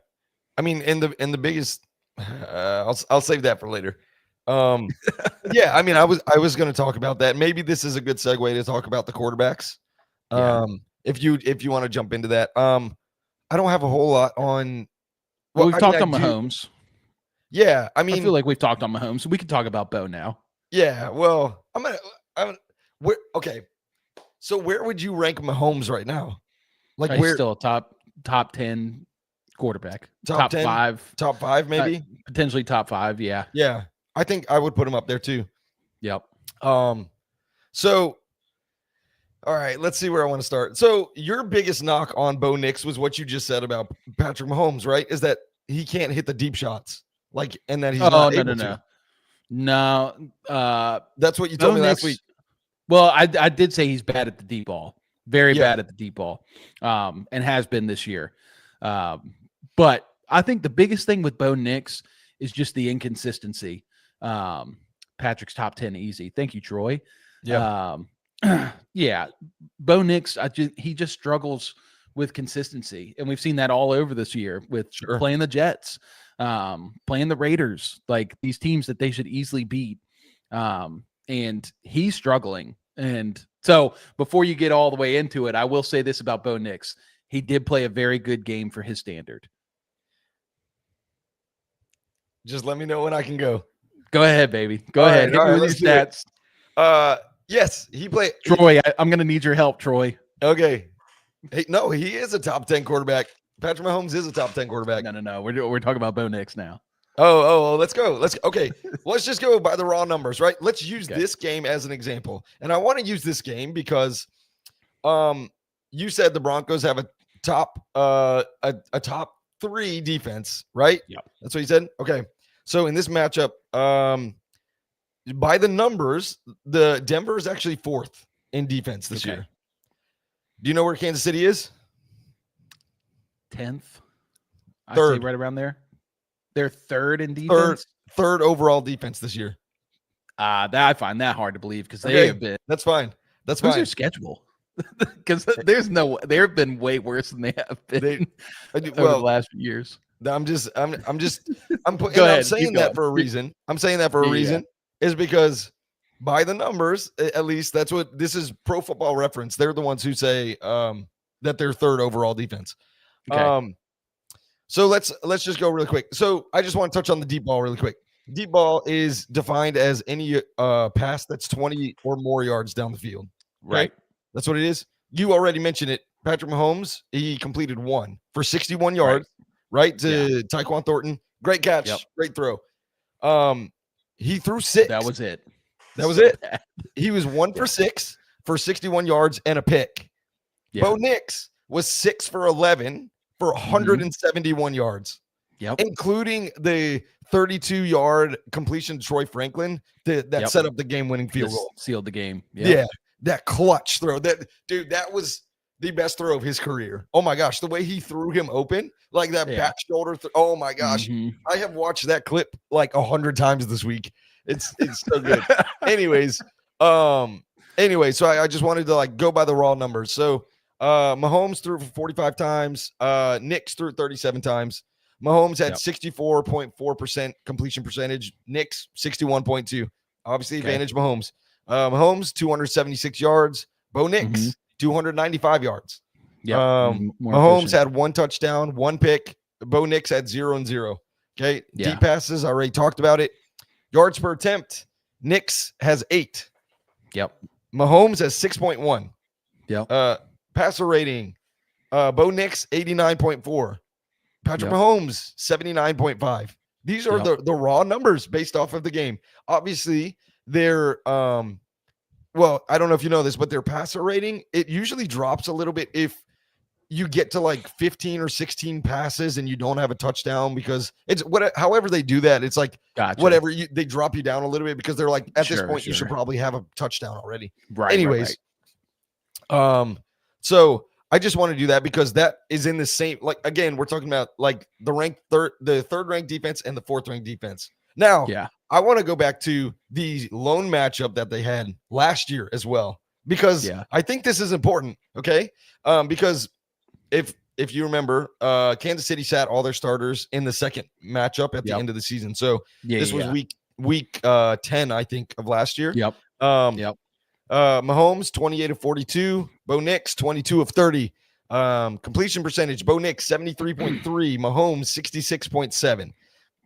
I mean, and the biggest, I'll save that for later. Yeah, I mean, I was going to talk about that. Maybe this is a good segue to talk about the quarterbacks. If you want to jump into that. I don't have a whole lot on. Well, we've talked on Mahomes. Yeah, I mean, I feel like we've talked on Mahomes, so we can talk about Bo now. Yeah, well, okay. So where would you rank Mahomes right now? Like, he's still a top 10 quarterback, top 10, 5, top 5, maybe potentially top 5. Yeah. I think I would put him up there too. Yep. So, all right, let's see where I want to start. So your biggest knock on Bo Nix was what you just said about Patrick Mahomes, right? Is that he can't hit the deep shots, like, and that he's not able to. No. That's what you told me last week. Well, I did say he's bad at the deep ball, very bad at the deep ball, and has been this year. But I think the biggest thing with Bo Nix is just the inconsistency. Patrick's top 10 easy. Thank you, Troy. Yeah. Bo Nix, he just struggles with consistency, and we've seen that all over this year with playing the Jets, playing the Raiders, like these teams that they should easily beat. And he's struggling. And so before you get all the way into it, I will say this about Bo Nix. He did play a very good game for his standard. Just let me know when I can go. Go ahead, baby. Go ahead. Hit me with your stats. Yes, he played. Troy, I'm going to need your help, Troy. Okay. Hey, no, he is a top 10 quarterback. Patrick Mahomes is a top 10 quarterback. No. We're talking about Bo Nix now. Oh, let's go. Okay. Let's just go by the raw numbers, right? Let's use this game as an example. And I want to use this game because you said the Broncos have a top top 3 defense, right? Yeah. That's what you said? Okay. So in this matchup, by the numbers, the Denver is actually 4th in defense this year. Do you know where Kansas City is? 10th. I 3rd. say right around there. They're 3rd in defense. Third overall defense this year. That I find that hard to believe because they have been. That's fine. That's Who's fine. their schedule? Because there's no. They've been way worse than they have been over the last few years. I'm saying Keep that going. for a reason. I'm saying that for a reason is because by the numbers, at least that's what this is. Pro Football Reference. They're the ones who say that they're 3rd overall defense. Okay. So let's just go really quick. So I just want to touch on the deep ball really quick. Deep ball is defined as any pass that's 20 or more yards down the field. Okay? Right. That's what it is. You already mentioned it. Patrick Mahomes, he completed 1 for 61 yards, right to Tyquan Thornton. Great catch, great throw. He threw 6. That was it. That was it. He was 1 for 6 for 61 yards and a pick. Yeah. Bo Nix was 6 for 11 for 171 yards, including the 32-yard completion to Troy Franklin that set up the game-winning field goal. Sealed the game. Yeah, that clutch throw. That was the best throw of his career. Oh, my gosh, the way he threw him open, like that back shoulder. Oh, my gosh. I have watched that clip like 100 times this week. It's so good. Anyways, so I just wanted to like go by the raw numbers. So Mahomes threw for 45 times. Nix threw 37 times. Mahomes had 64.4% completion percentage. Nix 61.2. Obviously, advantage Mahomes. Mahomes 276 yards. Bo Nix 295 yards. Mahomes had 1 touchdown, 1 pick. Bo Nix had 0 and 0. Okay, deep passes. I already talked about it. Yards per attempt. Nix has 8. Mahomes has 6.1. Passer rating. Bo Nix 89.4. Patrick Mahomes 79.5. These are the raw numbers based off of the game. Obviously, they're well, I don't know if you know this, but their passer rating, it usually drops a little bit if you get to like 15 or 16 passes and you don't have a touchdown, because it's however they do that. It's like whatever they drop you down a little bit because they're like at this point you should probably have a touchdown already. Right. Anyways, so I just want to do that because that is in the same, like, again, we're talking about like the third ranked defense and the 4th ranked defense. Now, I want to go back to the lone matchup that they had last year as well, because I think this is important. Okay. Because if you remember, Kansas City sat all their starters in the second matchup at the end of the season. So this was week 10, I think, of last year. Mahomes 28 of 42. Bo Nix 22 of 30. Completion percentage. Bo Nix 73.3. Mahomes 66.7.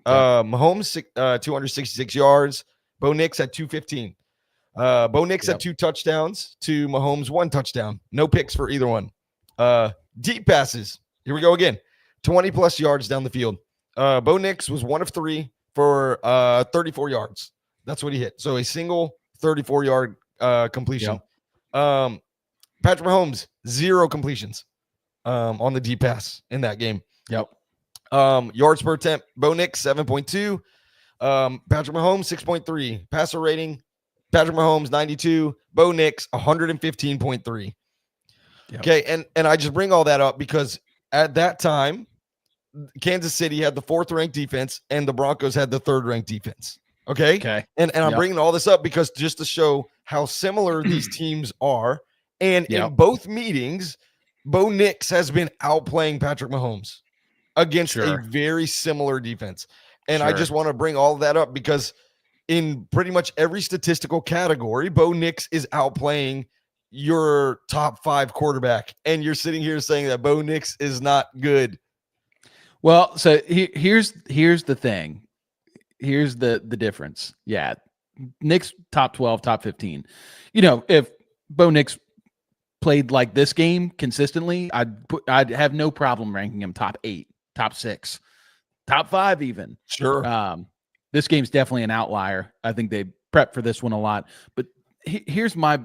Mahomes 266 yards. Bo Nix at 215. Bo Nix had 2 touchdowns to Mahomes 1 touchdown. No picks for either one. Deep passes. Here we go again. 20 plus yards down the field. Bo Nix was 1 of 3 for 34 yards. That's what he hit. So a single 34-yard completion. Patrick Mahomes 0 completions on the deep pass in that game. Yards per attempt. Bo Nix 7.2. Patrick Mahomes 6.3. Passer rating. Patrick Mahomes 92. Bo Nix 115.3. Okay, and I just bring all that up because at that time, Kansas City had the 4th ranked defense and the Broncos had the 3rd ranked defense. Okay. And I'm bringing all this up because just to show how similar these teams are. And in both meetings, Bo Nix has been outplaying Patrick Mahomes against a very similar defense. And I just want to bring all of that up because in pretty much every statistical category, Bo Nix is outplaying your top 5 quarterback. And you're sitting here saying that Bo Nix is not good. Well, so here's the thing. Here's the difference. Knicks top 12, top 15. You know, if Bo Nix played like this game consistently, I'd have no problem ranking him top 8, top 6, top 5 even. Sure. This game's definitely an outlier. I think they prep for this one a lot. But here's my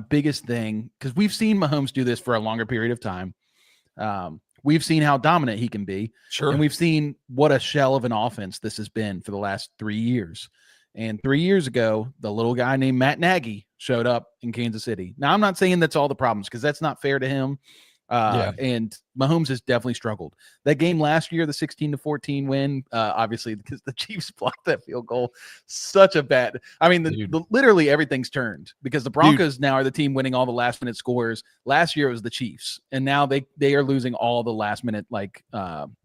biggest thing, because we've seen Mahomes do this for a longer period of time. We've seen how dominant he can be. Sure. And we've seen what a shell of an offense this has been for the last 3 years. And 3 years ago, the little guy named Matt Nagy showed up in Kansas City. Now, I'm not saying that's all the problems, because that's not fair to him. And Mahomes has definitely struggled. That game last year, the 16-14 win, obviously because the Chiefs blocked that field goal, such a bad. I mean, literally everything's turned, because the Broncos now are the team winning all the last minute scores. Last year it was the Chiefs, and now they are losing all the last minute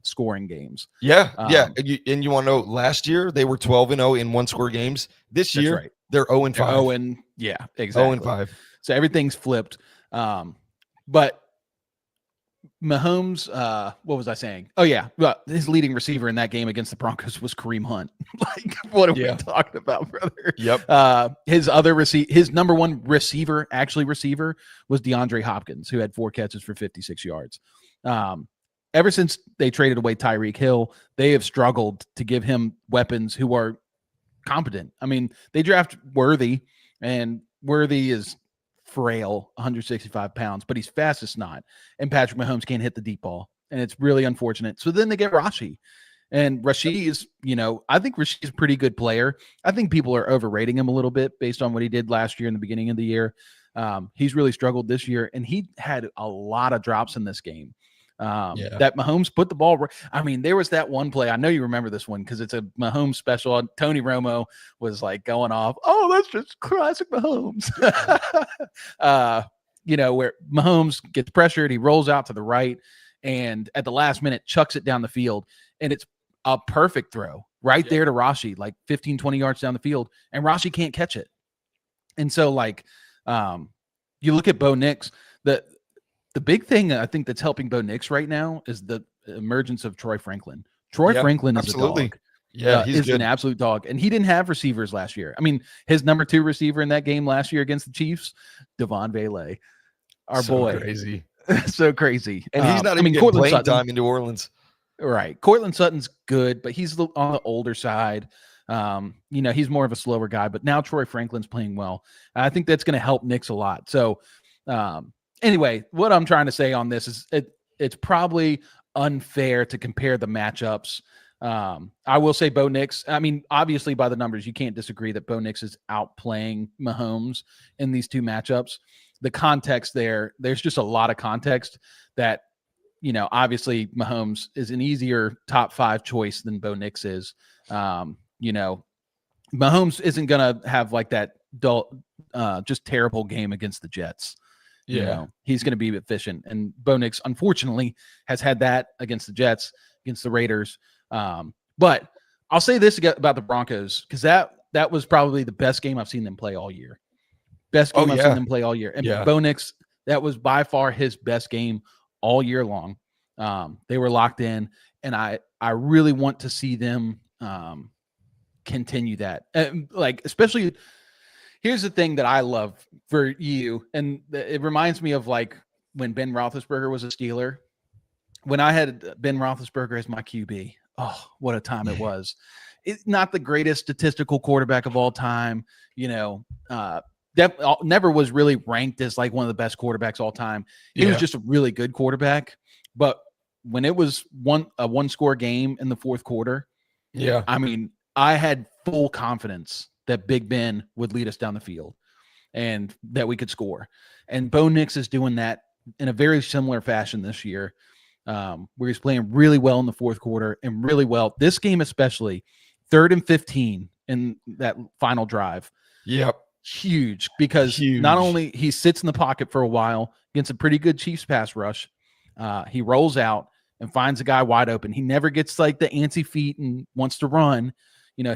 scoring games. Yeah. And you want to know, last year they were 12-0 in one score games. This year they're 0-5. Yeah, exactly. 0-5. So everything's flipped. But Mahomes, what was I saying? Oh yeah, well, his leading receiver in that game against the Broncos was Kareem Hunt. Like, what are we talking about, brother? Yep. His number one receiver was DeAndre Hopkins, who had 4 catches for 56 yards. Ever since they traded away Tyreek Hill, they have struggled to give him weapons who are competent. I mean, they draft Worthy, and Worthy is frail, 165 pounds, but he's fast as snot. And Patrick Mahomes can't hit the deep ball, and it's really unfortunate. So then they get Rashi, and Rashi is, I think Rashi's a pretty good player. I think people are overrating him a little bit based on what he did last year in the beginning of the year. He's really struggled this year, and he had a lot of drops in this game. That Mahomes put the ball. I mean, there was that one play. I know you remember this one because it's a Mahomes special. Tony Romo was like going off. Oh, that's just classic Mahomes. Where Mahomes gets pressured, he rolls out to the right, and at the last minute chucks it down the field, and it's a perfect throw right there to Rashi, like 15, 20 yards down the field, and Rashi can't catch it. And so, you look at Bo Nix, the big thing I think that's helping Bo Nix right now is the emergence of Troy Franklin. Franklin is a dog. Yeah, he's an absolute dog. And he didn't have receivers last year. I mean, his number 2 receiver in that game last year against the Chiefs, Devon Vele, our boy. Crazy. So crazy. And he's not even getting playing time in New Orleans. Right. Cortland Sutton's good, but he's on the older side. He's more of a slower guy, but now Troy Franklin's playing well. I think that's going to help Nix a lot. So, anyway, what I'm trying to say on this is it's probably unfair to compare the matchups. I will say Bo Nix, I mean, obviously by the numbers, you can't disagree that Bo Nix is outplaying Mahomes in these two matchups. The context there's just a lot of context that, obviously Mahomes is an easier top 5 choice than Bo Nix is. Mahomes isn't going to have like that dull, just terrible game against the Jets. He's going to be efficient. And Bo Nix, unfortunately, has had that against the Jets, against the Raiders. But I'll say this about the Broncos, because that was probably the best game I've seen them play all year. Best game I've seen them play all year. And Bo Nix, that was by far his best game all year long. They were locked in, and I really want to see them continue that. Especially – here's the thing that I love for you, and it reminds me of like when Ben Roethlisberger was a Steeler. When I had Ben Roethlisberger as my QB, oh, what a time it was. It's not the greatest statistical quarterback of all time, never was really ranked as like one of the best quarterbacks all time. He was just a really good quarterback. But when it was a one-score game in the fourth quarter, I mean, I had full confidence that Big Ben would lead us down the field and that we could score. And Bo Nix is doing that in a very similar fashion this year, where he's playing really well in the fourth quarter and really well. This game especially, 3rd and 15 in that final drive. Yep. Huge, because not only he sits in the pocket for a while against a pretty good Chiefs pass rush, he rolls out and finds a guy wide open. He never gets like the antsy feet and wants to run.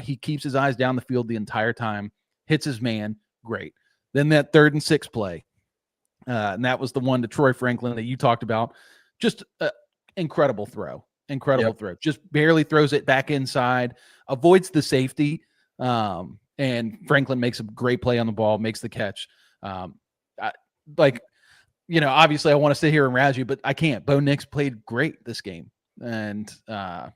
He keeps his eyes down the field the entire time, hits his man. Great. Then that 3rd and 6 play. And that was the one to Troy Franklin that you talked about. Just incredible throw. Incredible throw. Just barely throws it back inside, avoids the safety. and Franklin makes a great play on the ball, makes the catch. Obviously I want to sit here and razz you, but I can't. Bo Nix played great this game. And, I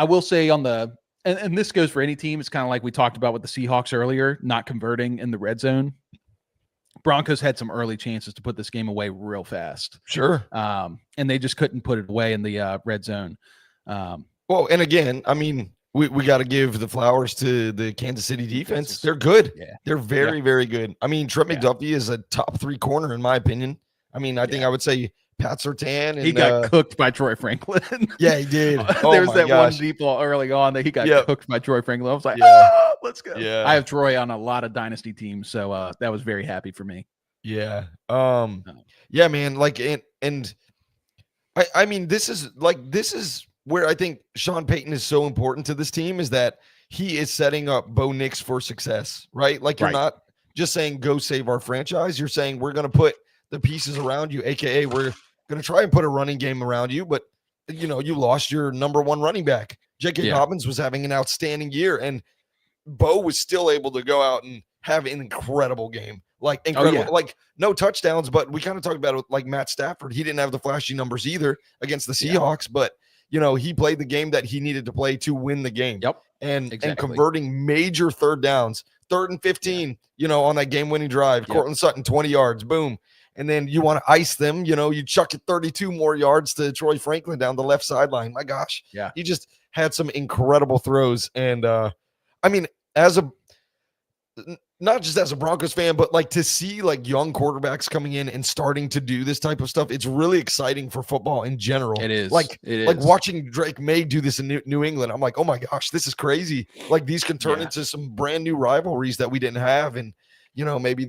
will say and this goes for any team. It's kind of like we talked about with the Seahawks earlier, not converting in the red zone. Broncos had some early chances to put this game away real fast. Sure. And they just couldn't put it away in the red zone. Well, and again, I mean, we got to give the flowers to the Kansas City defense. They're good. Yeah. They're very, very good. I mean, Trent McDuffie is a top 3 corner in my opinion. I mean, I think I would say Pat Surtain. And, he got cooked by Troy Franklin. Yeah, he did. There was that one deep ball early on that he got cooked by Troy Franklin. I was like, let's go. Yeah. I have Troy on a lot of dynasty teams, so that was very happy for me. Yeah. Yeah, man. Like, and I mean, this is where I think Sean Payton is so important to this team, is that he is setting up Bo Nix for success, right? Like, you're not just saying go save our franchise. You're saying we're going to put the pieces around you, aka we're going to try and put a running game around you, but you lost your number 1 running back. J.K. Dobbins was having an outstanding year, and Bo was still able to go out and have an incredible game. Like, incredible. Like, no touchdowns, but we kind of talked about it, like Matt Stafford. He didn't have the flashy numbers either against the Seahawks, but he played the game that he needed to play to win the game. Yep. And converting major third downs, 3rd and 15, on that game-winning drive. Cortland Sutton, 20 yards, boom. And then you want to ice them, you chuck it 32 more yards to Troy Franklin down the left sideline. My gosh. Yeah. He just had some incredible throws. And I mean, not just as a Broncos fan, but like to see like young quarterbacks coming in and starting to do this type of stuff, it's really exciting for football in general. It is. Like watching Drake May do this in New England. I'm like, oh my gosh, this is crazy. Like, these can turn into some brand new rivalries that we didn't have. And, maybe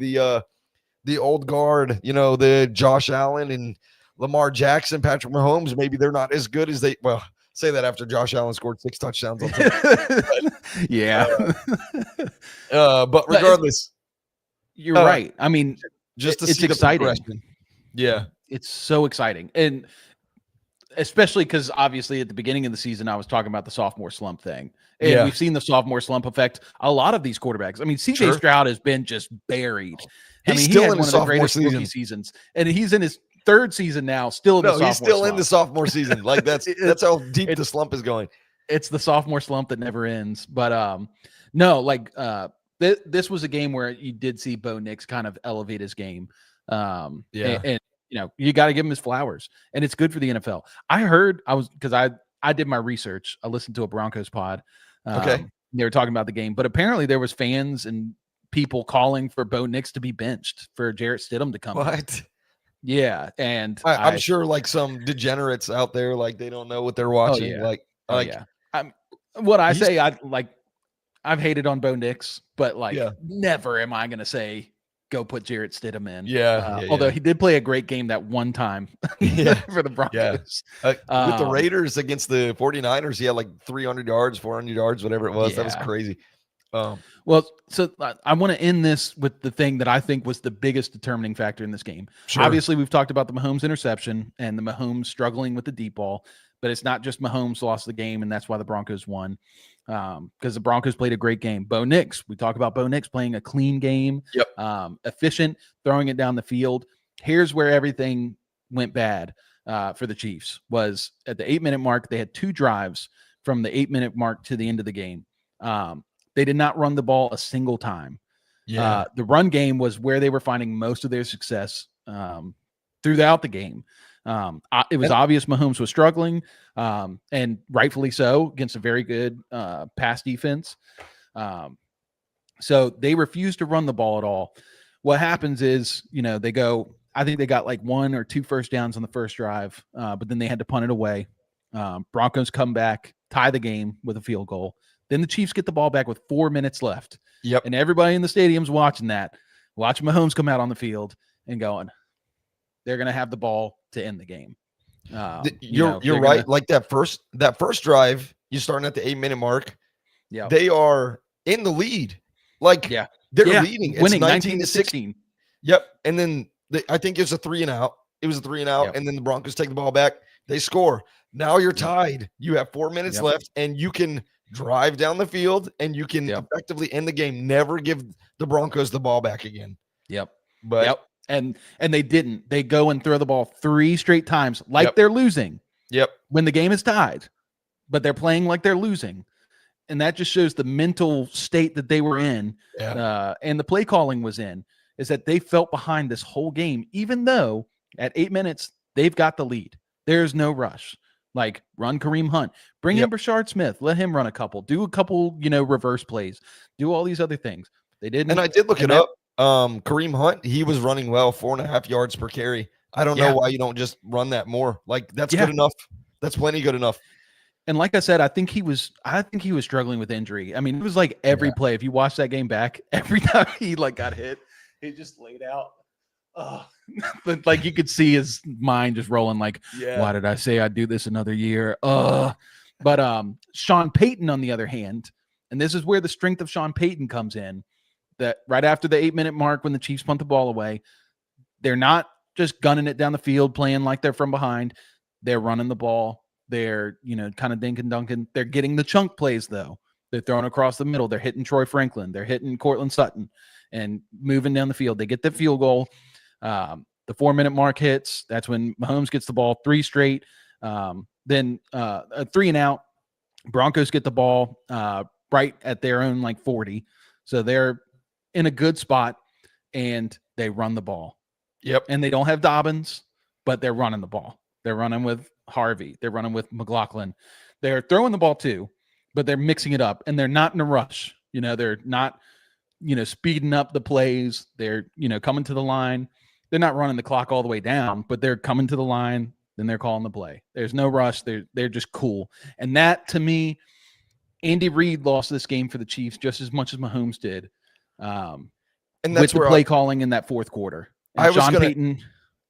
the old guard, the Josh Allen and Lamar Jackson, Patrick Mahomes, maybe they're not as good as they, well, say that after Josh Allen scored 6 touchdowns. But regardless, you're right. I mean, just to it's see exciting. Yeah, it's so exciting, and especially because obviously at the beginning of the season I was talking about the sophomore slump thing, and we've seen the sophomore slump affect a lot of these quarterbacks. I mean, CJ Stroud has been just buried. He's still in his sophomore seasons, and he's in his 3rd season now. He's still in the sophomore season. Like, that's how deep the slump is going. It's the sophomore slump that never ends. But this was a game where you did see Bo Nix kind of elevate his game. And you got to give him his flowers, and it's good for the NFL. I did my research. I listened to a Broncos pod. They were talking about the game, but apparently there was fans and people calling for Bo Nix to be benched, for Jarrett Stidham to come. What? Yeah, and I'm sure like some degenerates out there, like they don't know what they're watching. I've hated on Bo Nix, but never am I going to say go put Jarrett Stidham in. Although he did play a great game that one time for the Broncos. With the Raiders against the 49ers, he had like 300 yards, 400 yards, whatever it was. That was crazy. Well, so I want to end this with the thing that I think was the biggest determining factor in this game. Sure. Obviously, we've talked about the Mahomes interception and the Mahomes struggling with the deep ball, but it's not just Mahomes lost the game, and that's why the Broncos won, because the Broncos played a great game. Bo Nix, we talk about Bo Nix playing a clean game, efficient, throwing it down the field. Here's where everything went bad for the Chiefs. Was at the 8-minute mark, they had 2 drives from the 8-minute mark to the end of the game. They did not run the ball a single time. The run game was where they were finding most of their success throughout the game. It was obvious Mahomes was struggling, and rightfully so, against a very good pass defense. So they refused to run the ball at all. What happens is, they go, I think they got like 1 or 2 first downs on the first drive, but then they had to punt it away. Broncos come back, tie the game with a field goal. Then the Chiefs get the ball back with 4 minutes left. And everybody in the stadium's watching that, watching Mahomes come out on the field and going, they're going to have the ball to end the game. You're right. Like that first drive, you're starting at the 8-minute mark. Yeah, they are in the lead. Like, they're leading. It's winning 19-16. Yep. And then I think it was a 3-and-out. And then the Broncos take the ball back. They score. Now you're tied. You have 4 minutes left, and you can drive down the field, and you can effectively end the game. Never give the Broncos the ball back again. Yep. But and they didn't. They go and throw the ball 3 straight times like they're losing. Yep. When the game is tied, but they're playing like they're losing. And that just shows the mental state that they were in, and the play calling was in, is that they felt behind this whole game, even though at 8 minutes, they've got the lead. There's no rush. Like, run Kareem Hunt. Bring in Brashard Smith. Let him run a couple. Do a couple, reverse plays. Do all these other things. They didn't. And I did look it up. Kareem Hunt, he was running well, 4.5 yards per carry. I don't know why you don't just run that more. Like, that's good enough. That's plenty good enough. And like I said, I think he was struggling with injury. I mean, it was like every play. If you watch that game back, every time he got hit, he just laid out. But like you could see his mind just rolling. Like, why did I say I'd do this another year? But Sean Payton, on the other hand, and this is where the strength of Sean Payton comes in. That right after the 8-minute mark, when the Chiefs punt the ball away, they're not just gunning it down the field, playing like they're from behind. They're running the ball. They're, kind of dink and dunking. They're getting the chunk plays, though. They're throwing across the middle. They're hitting Troy Franklin. They're hitting Cortland Sutton and moving down the field. They get the field goal. The 4-minute mark hits. That's when Mahomes gets the ball 3 straight. Then a 3 and out. Broncos get the ball right at their own 40. So they're in a good spot, and they run the ball. Yep. And they don't have Dobbins, but they're running the ball. They're running with Harvey. They're running with McLaughlin. They're throwing the ball too, but they're mixing it up, and they're not in a rush. They're not, speeding up the plays. They're, coming to the line. They're not running the clock all the way down, but they're coming to the line. Then they're calling the play. There's no rush. They're just cool. And that, to me, Andy Reid lost this game for the Chiefs just as much as Mahomes did. And that's with the play calling in that fourth quarter. And Sean Payton.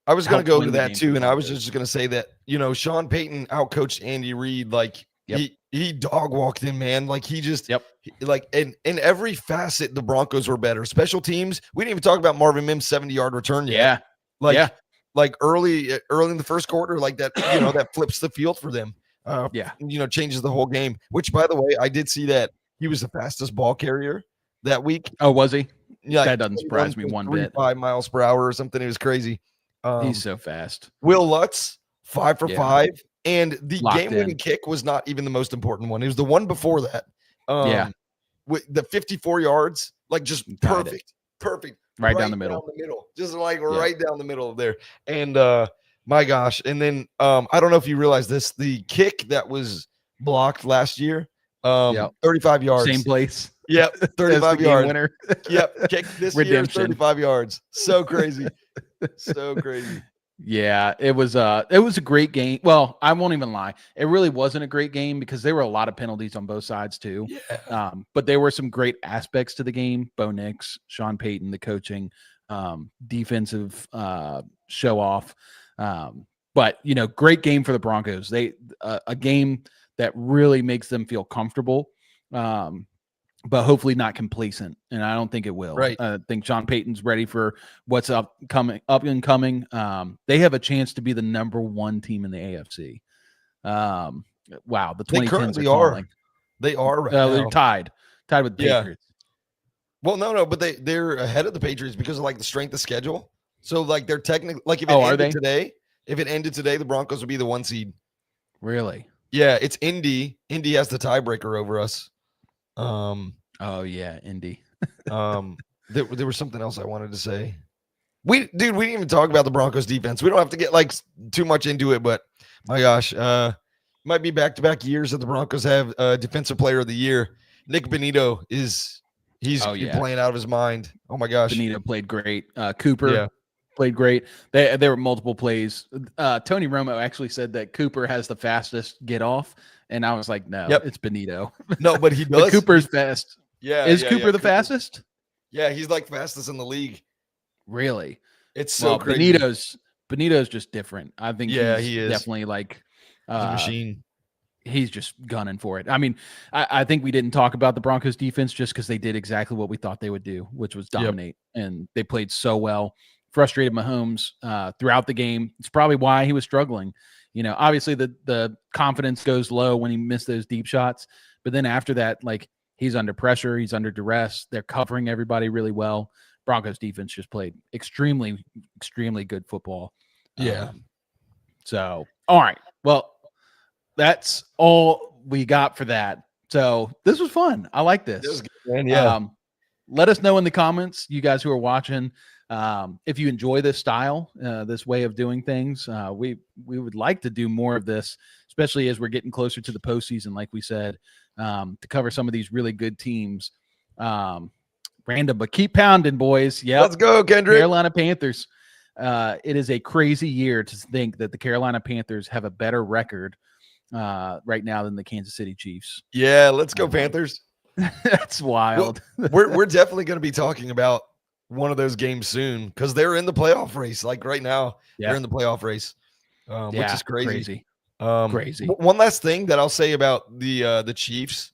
I was going to go to that too, and I was just going to say that Sean Payton outcoached Andy Reid. Like he dog walked him, man. Like he just in every facet the Broncos were better. Special teams. We didn't even talk about Marvin Mims' 70-yard return yet. Like early in the first quarter, like that. That flips the field for them. Changes the whole game. Which, by the way, I did see that he was the fastest ball carrier that week. Oh, was he? Yeah, that doesn't surprise me one bit. 5 miles per hour or something. It was crazy. He's so fast. Will Lutz, 5 for 5. And the game-winning kick was not even the most important one. It was the one before that. With the 54 yards, like just perfect. Right down the middle. Just right down the middle of there. And my gosh. And then I don't know if you realize this, the kick that was blocked last year, 35 yards. Same place. Yep, 35 yards. Winner. Yep, kick this year, 35 yards. So crazy. So crazy. Yeah, it was a great game. Well, I won't even lie. It really wasn't a great game because there were a lot of penalties on both sides too. Yeah. But there were some great aspects to the game. Bo Nix, Sean Payton, the coaching, defensive show off. But great game for the Broncos. They a game that really makes them feel comfortable. But hopefully not complacent, and I don't think it will. Right. I think Sean Payton's ready for what's up and coming. They have a chance to be the number 1 team in the AFC. Wow, the 2010s are calling. They are right now. They're tied with the Patriots. Well, no, but they're ahead of the Patriots because of the strength of schedule. So they're technically if it ended today, the Broncos would be the 1 seed. Really? Yeah, it's Indy. Indy has the tiebreaker over us. Indy. There was something else I wanted to say. We didn't even talk about the Broncos defense. We don't have to get too much into it, but my gosh, might be back-to-back years that the Broncos have defensive player of the year. Nick Bonito he's playing out of his mind. Oh my gosh. Bonito played great. Cooper played great. There were multiple plays. Tony Romo actually said that Cooper has the fastest get off. And I was like, no, it's Bonito. No, but he does. Cooper's fast. Yeah. Is Cooper the fastest? Yeah, he's fastest in the league. Really? It's so crazy. Bonito's just different. I think he is definitely a machine. He's just gunning for it. I mean, I think we didn't talk about the Broncos defense just because they did exactly what we thought they would do, which was dominate. And they played so well. Frustrated Mahomes throughout the game. It's probably why he was struggling. Obviously the confidence goes low when he missed those deep shots, But then after that, like, he's under pressure, he's under duress. They're covering everybody really well. Broncos defense just played extremely, extremely good football. Yeah. So, all right. Well, that's all we got for that. So this was fun. I like this. It was good, man. Yeah. Let us know in the comments, you guys who are watching, if you enjoy this style, this way of doing things. We would like to do more of this, especially as we're getting closer to the postseason, like we said, to cover some of these really good teams. Random, but keep pounding, boys. Yeah, Let's go, Kendrick. Carolina Panthers. It is a crazy year to think that the Carolina Panthers have a better record right now than the Kansas City Chiefs. Yeah, let's go, Panthers. That's wild. Well, we're definitely going to be talking about one of those games soon because they're in the playoff race. Like right now, they're in the playoff race, which is crazy. Crazy. One last thing that I'll say about the Chiefs,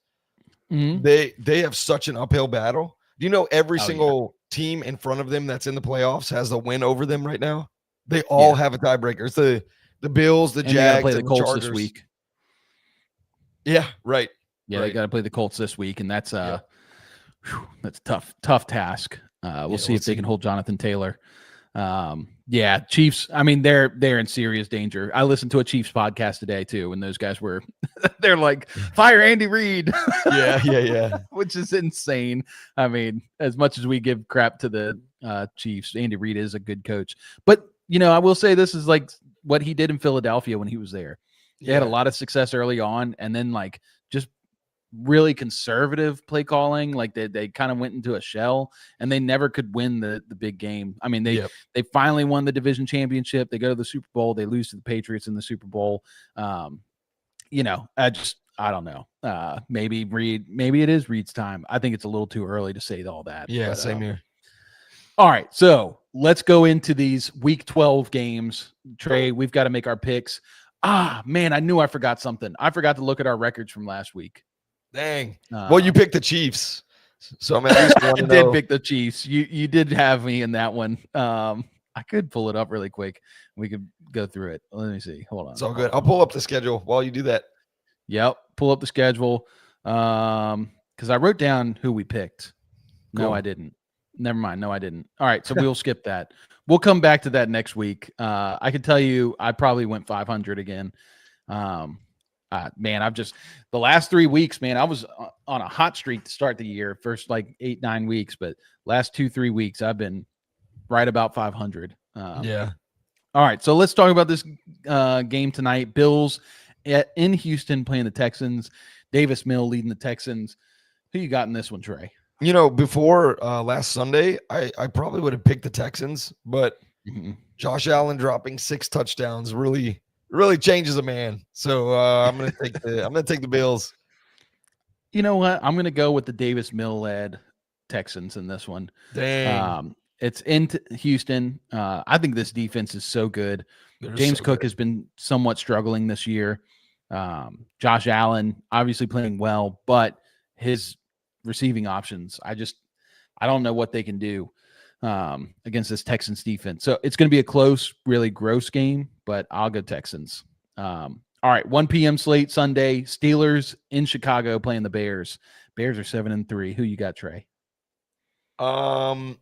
they have such an uphill battle. Do you know every single team in front of them that's in the playoffs has a win over them right now? They all have a tiebreaker. It's the Bills, the Jags, play the Colts Chargers this week. Yeah, right. Yeah, right. They got to play the Colts this week, and that's that's a tough task. We'll see if they can hold Jonathan Taylor. Chiefs. I mean, they're in serious danger. I listened to a Chiefs podcast today too, and those guys were they're like, fire Andy Reid. Yeah. Which is insane. I mean, as much as we give crap to the Chiefs, Andy Reid is a good coach. But I will say this is like what he did in Philadelphia when he was there. They had a lot of success early on, and then like just really conservative play calling. Like they kind of went into a shell, and they never could win the big game. I mean, they finally won the division championship. They go to the Super Bowl. They lose to the Patriots in the Super Bowl. I don't know. Maybe it is Reid's time. I think it's a little too early to say all that. Yeah, same here. All right, so let's go into these Week 12 games. Trey, we've got to make our picks. Man, I knew I forgot something. I forgot to look at our records from last week. Dang. Well, you picked the Chiefs, so I'm at least I did pick the Chiefs. You did have me in that one. I could pull it up really quick. We could go through it. Let me see. Hold on. It's all good. I'll pull up the schedule while you do that. Yep. Pull up the schedule. Because I wrote down who we picked. Cool. No, I didn't. Never mind. No, I didn't. All right. So we'll skip that. We'll come back to that next week. I can tell you I probably went 500 again. Man, the last 3 weeks, man, I was on a hot streak to start the year, first like 8-9 weeks, but last 2-3 weeks, I've been right about 500. Yeah. All right. So let's talk about this game tonight. Bills in Houston playing the Texans. Davis Mills leading the Texans. Who you got in this one, Trey? Before last Sunday, I probably would have picked the Texans, but Josh Allen dropping 6 touchdowns really changes a man. So I'm gonna take the Bills. You know what? I'm gonna go with the Davis Mills led Texans in this one. Dang. It's in Houston. I think this defense is so good. James Cook has been somewhat struggling this year. Josh Allen obviously playing well, but his receiving options, I don't know what they can do against this Texans defense. So it's going to be a close, really gross game, but I'll go Texans. All right, 1 p.m. slate Sunday. Steelers in Chicago playing the Bears. Bears are 7-3. Who you got, Trey? Let's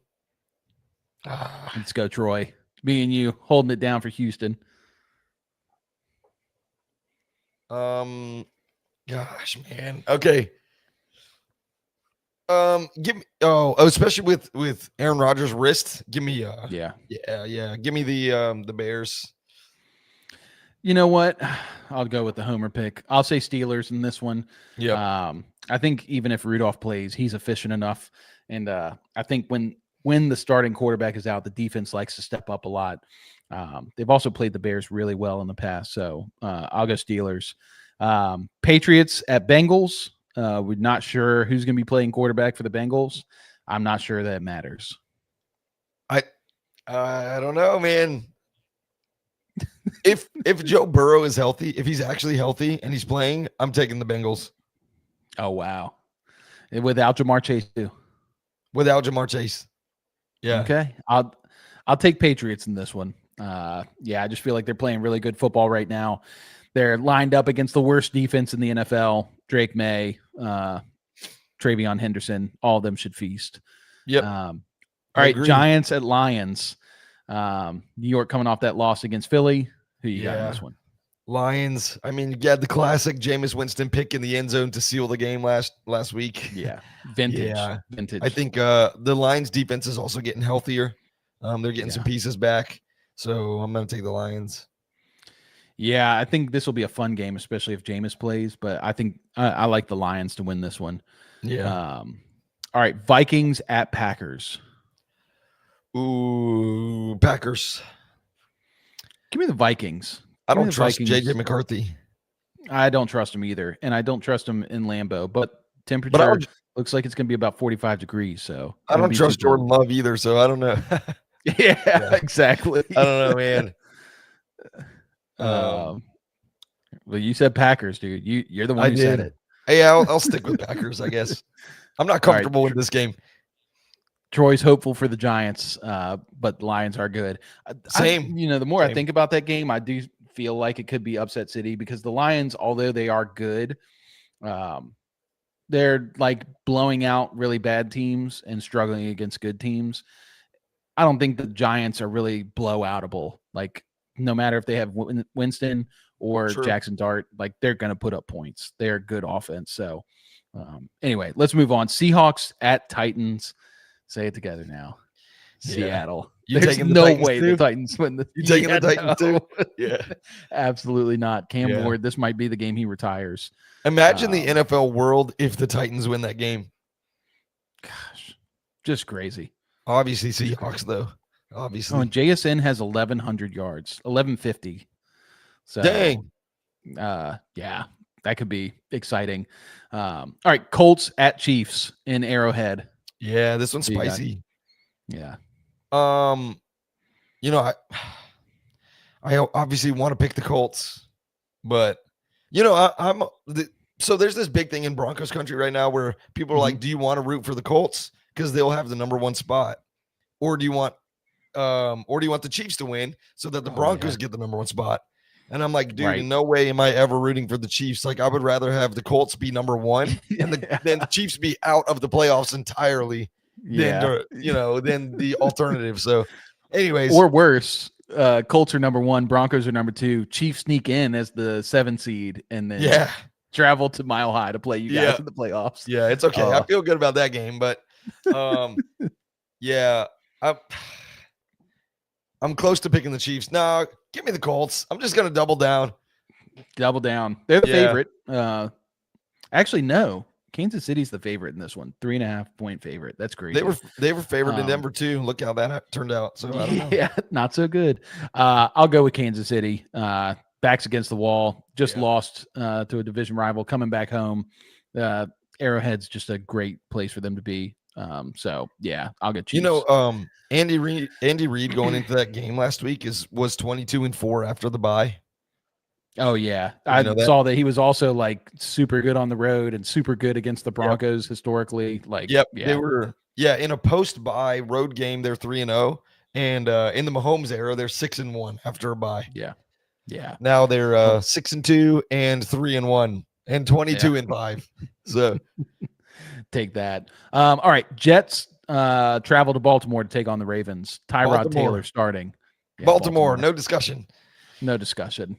go, Troy. Me and you holding it down for Houston. Gosh, man. Okay. Give me especially with Aaron Rodgers' wrist. Give me Give me the Bears. You know what? I'll go with the homer pick. I'll say Steelers in this one. Yeah. I think even if Rudolph plays, he's efficient enough. And I think when the starting quarterback is out, the defense likes to step up a lot. They've also played the Bears really well in the past. So I'll go Steelers. Patriots at Bengals. We're not sure who's going to be playing quarterback for the Bengals. I'm not sure that matters. I don't know, man. If Joe Burrow is healthy, if he's actually healthy and he's playing, I'm taking the Bengals. Oh, wow. Without Jamar Chase too. Without Jamar Chase. Yeah. Okay. I'll take Patriots in this one. I just feel like they're playing really good football right now. They're lined up against the worst defense in the NFL. Drake May, Travion Henderson, all of them should feast. Yep. All right, Giants at Lions. New York coming off that loss against Philly. Who you got in this one? Lions. I mean, you had the classic Jameis Winston pick in the end zone to seal the game last week. Yeah, vintage. Yeah. Vintage. I think the Lions defense is also getting healthier. They're getting some pieces back, so I'm going to take the Lions. Yeah, I think this will be a fun game, especially if Jameis plays. But I think I like the Lions to win this one. Yeah. All right, Vikings at Packers. Ooh, Packers. Give me the Vikings. I don't trust JJ McCarthy. I don't trust him either, and I don't trust him in Lambeau. But temperature looks like it's going to be about 45 degrees. So I don't trust Jordan Love either. So I don't know. yeah, exactly. I don't know, man. Well, you said Packers, dude. You're the one who said it. Hey, I'll stick with Packers, I guess. I'm not comfortable with this game. Troy's hopeful for the Giants, but the Lions are good. Same. The more I think about that game, I do feel like it could be upset city because the Lions, although they are good, they're like blowing out really bad teams and struggling against good teams. I don't think the Giants are really blowoutable. Like, no matter if they have Winston or Jackson Dart, like they're going to put up points. They're good offense. So anyway, let's move on. Seahawks at Titans. Say it together now. Seattle. You There's taking the no Titans way too? the Titans win the. You taking the Titans too? Yeah, absolutely not. Cam Ward, this might be the game he retires. Imagine the NFL world if the Titans win that game. Gosh, just crazy. Obviously, Seahawks though. Obviously, and JSN has 1,100 yards, 1,150. So, dang. Yeah, that could be exciting. All right, Colts at Chiefs in Arrowhead. Yeah, this one's spicy. Yeah. I obviously want to pick the Colts, but so there's this big thing in Broncos country right now where people are like, do you want to root for the Colts because they'll have the number one spot, or do you want the Chiefs to win so that the Broncos get the number one spot? And I'm like, dude, in no way am I ever rooting for the Chiefs. Like, I would rather have the Colts be number one and then the Chiefs be out of the playoffs entirely than the alternative. So, anyways, or worse, Colts are number one, Broncos are number two. Chiefs sneak in as the 7 seed and then travel to Mile High to play you guys in the playoffs. Yeah, it's okay. I feel good about that game, but I'm close to picking the Chiefs. No, give me the Colts. I'm just gonna double down. Double down. They're the favorite. Actually, no. Kansas City's the favorite in this one. 3.5 point favorite. That's great. They were favored in Denver too. Look how that turned out. So I don't know. Yeah, not so good. I'll go with Kansas City. Backs against the wall. Just lost to a division rival. Coming back home. Arrowhead's just a great place for them to be. So yeah, I'll get Chiefs. Andy Reid going into that game last week was 22-4 after the bye. Oh yeah, I saw that he was also like super good on the road and super good against the Broncos historically. Like, they were in a post-bye road game. They're 3-0, and in the Mahomes era, they're 6-1 after a bye. Yeah. Now they're 6-2 and 3-1 and 22-5. So take that. All right, Jets travel to Baltimore to take on the Ravens. Tyrod Taylor starting. Yeah, Baltimore, no discussion. No discussion.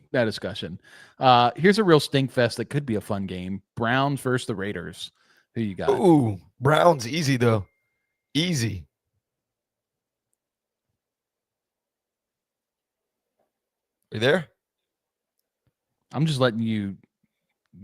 Here's a real stink fest that could be a fun game. Browns versus the Raiders. Who you got? Ooh, Browns easy though. Easy. Are you there? I'm just letting you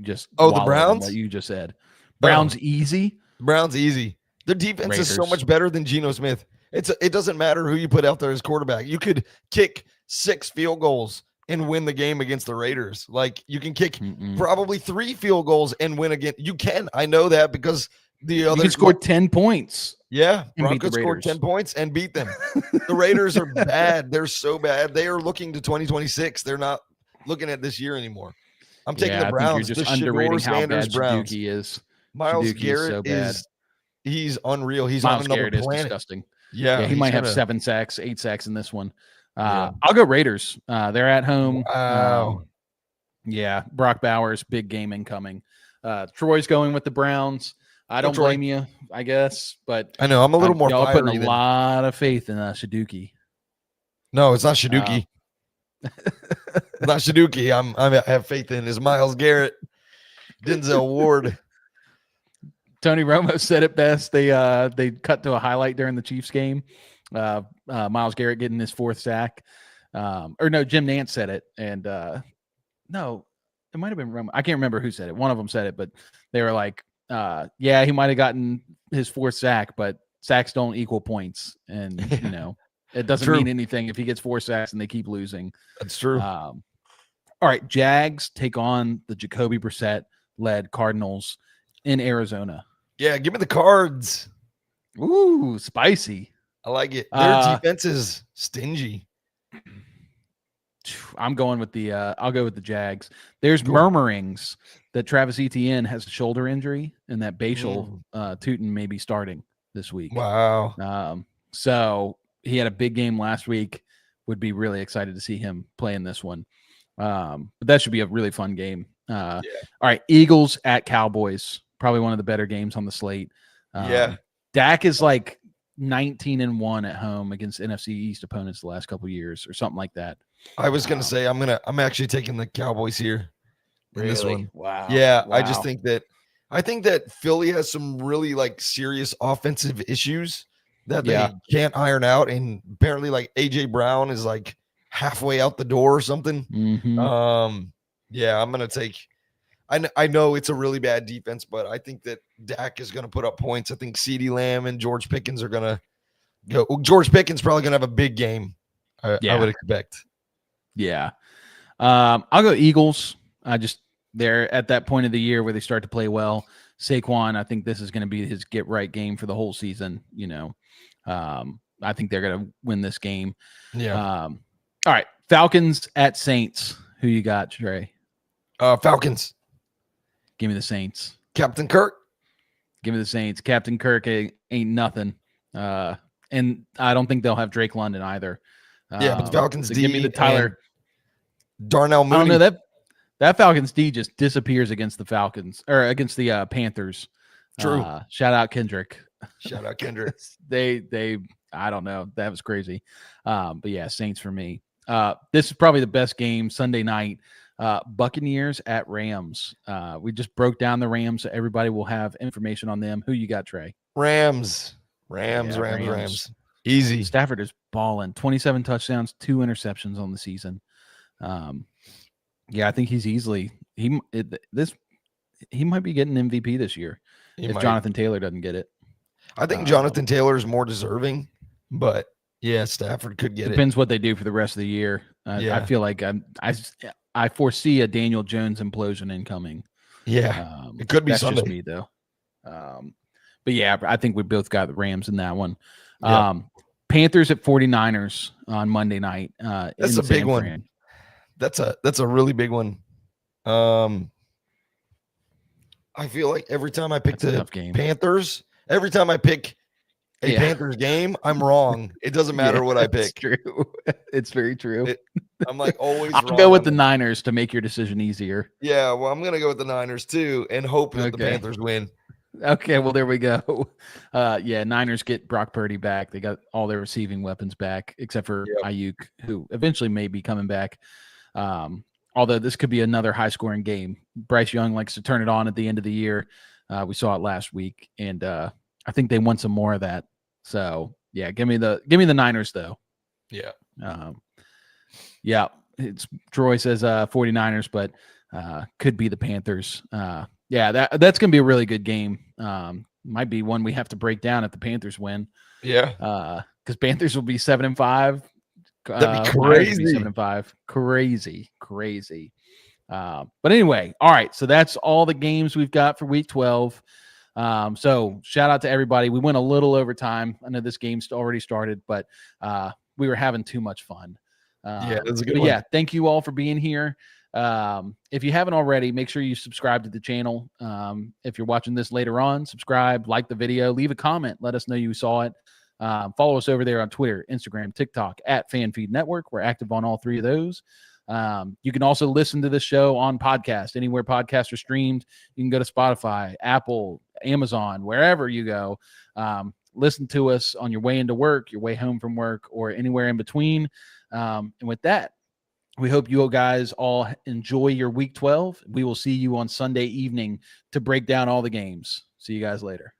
just the Browns? what you just said. Browns easy. Browns easy. Their defense is so much better than Geno Smith. It doesn't matter who you put out there as quarterback. You could kick 6 field goals and win the game against the Raiders. Like, you can kick probably 3 field goals and win again. You can. I know that because the other scored 10 points. Yeah, Broncos scored 10 points and beat them. The Raiders are bad. They're so bad. They are looking to 2026. They're not looking at this year anymore. I'm taking the Browns. You're just underrating how bad Shaduki is. Myles Garrett he's unreal. He's on another planet. Is disgusting. Yeah, he might have 7 sacks, 8 sacks in this one. I'll go Raiders. They're at home. Wow. Brock Bowers, big game incoming. Troy's going with the Browns. I don't Troy. blame you, I guess, but I know I'm a little more y'all fiery putting a lot of faith in Shaduki. No, it's not Shaduki. Not Shaduki. I have faith in is Myles Garrett, Denzel Ward. Tony Romo said it best. They cut to a highlight during the Chiefs game. Myles Garrett getting his 4th sack. Or no, Jim Nantz said it, and no, it might have been Romo. I can't remember who said it. One of them said it, but they were like, yeah, he might have gotten his 4th sack, but sacks don't equal points, and it doesn't mean anything if he gets 4 sacks and they keep losing. That's true. All right, Jags take on the Jacoby Brissett led Cardinals in Arizona. Yeah, give me the Cards. Ooh, spicy. I like it. Their defense is stingy. I'm going with I'll go with the Jags. There's murmurings that Travis Etienne has a shoulder injury and that Bashal Tutin may be starting this week. Wow. So he had a big game last week. Would be really excited to see him play in this one. But that should be a really fun game. All right, Eagles at Cowboys. Probably one of the better games on the slate. Dak is like 19-1 at home against NFC East opponents the last couple of years or something like that. I was gonna say I'm actually taking the Cowboys here in this one. Wow. Yeah, wow. I think that Philly has some really like serious offensive issues that they can't iron out, and apparently like AJ Brown is like halfway out the door or something. Mm-hmm. I'm gonna take. I know it's a really bad defense, but I think that Dak is going to put up points. I think CeeDee Lamb and George Pickens are going to go. George Pickens probably going to have a big game. I would expect. Yeah. I'll go Eagles. They're at that point of the year where they start to play well. Saquon, I think this is going to be his get right game for the whole season. I think they're going to win this game. Yeah. All right. Falcons at Saints. Who you got, Trey? Falcons. Give me the Saints. Captain Kirk. Give me the Saints. Captain Kirk ain't nothing. And I don't think they'll have Drake London either. But the Falcons so D. Give me the Tyler. Darnell Mooney. I don't know. That Falcons D just disappears against the Falcons or against the Panthers. True. Shout out Kendrick. Shout out Kendrick. they I don't know. That was crazy. But yeah, Saints for me. This is probably the best game Sunday night. Buccaneers at Rams. We just broke down the Rams, so everybody will have information on them. Who you got, Trey? Rams. Easy. Stafford is balling. 27 touchdowns, 2 interceptions on the season. I think he's easily he might be getting MVP this year if Jonathan Taylor doesn't get it. I think Jonathan Taylor is more deserving, but yeah, Stafford could get Depends what they do for the rest of the year. I feel like I foresee a Daniel Jones implosion incoming. Yeah, it could be that's Sunday. Just me though. But yeah, I think we both got the Rams in that one. Panthers at 49ers on Monday night. That's a big one. That's a really big one. I feel like every time I pick the Panthers, every time I pick a Panthers game, I'm wrong. It doesn't matter what I pick. It's true. It's very true. I'm like always I'll wrong. go with the Niners to make your decision easier. Yeah, well, I'm going to go with the Niners too and hope that the Panthers win. Okay, well, there we go. Niners get Brock Purdy back. They got all their receiving weapons back, except for Ayuk, who eventually may be coming back. Although this could be another high-scoring game. Bryce Young likes to turn it on at the end of the year. We saw it last week, and I think they want some more of that. So, yeah, give me the Niners, though. Yeah. It's Troy says 49ers, but could be the Panthers. That's going to be a really good game. Might be one we have to break down if the Panthers win. Yeah. Because Panthers will be 7-5. That'd be crazy. 7-5. Crazy. But anyway, all right. So that's all the games we've got for week 12. So shout out to everybody. We went a little over time. I know this game's already started, but we were having too much fun. That's a good one. Yeah, thank you all for being here. If you haven't already, make sure you subscribe to the channel. If you're watching this later on, subscribe, like the video, leave a comment, let us know you saw it. Follow us over there on Twitter, Instagram, TikTok at FanFeed Network. We're active on all 3 of those. You can also listen to this show on podcast, anywhere podcasts are streamed. You can go to Spotify, Apple, Amazon, wherever you go. Listen to us on your way into work, your way home from work, or anywhere in between. And with that, we hope you guys all enjoy your week 12. We will see you on Sunday evening to break down all the games. See you guys later.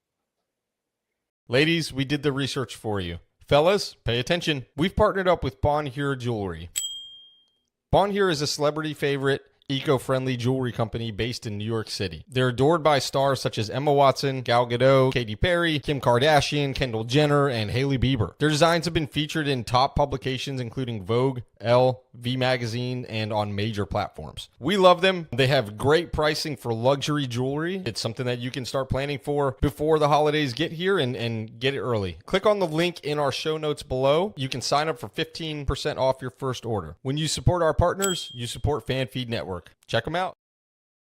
Ladies, we did the research for you. Fellas, pay attention. We've partnered up with Bonheur Jewelry. Bonheur is a celebrity favorite, eco-friendly jewelry company based in New York City. They're adored by stars such as Emma Watson, Gal Gadot, Katy Perry, Kim Kardashian, Kendal Jenner, and Hailey Bieber. Their designs have been featured in top publications including Vogue, Elle, V Magazine, and on major platforms. We love them. They have great pricing for luxury jewelry. It's something that you can start planning for before the holidays get here and get it early. Click on the link in our show notes below. You can sign up for 15% off your first order. When you support our partners, you support FanFeed Network. Check them out.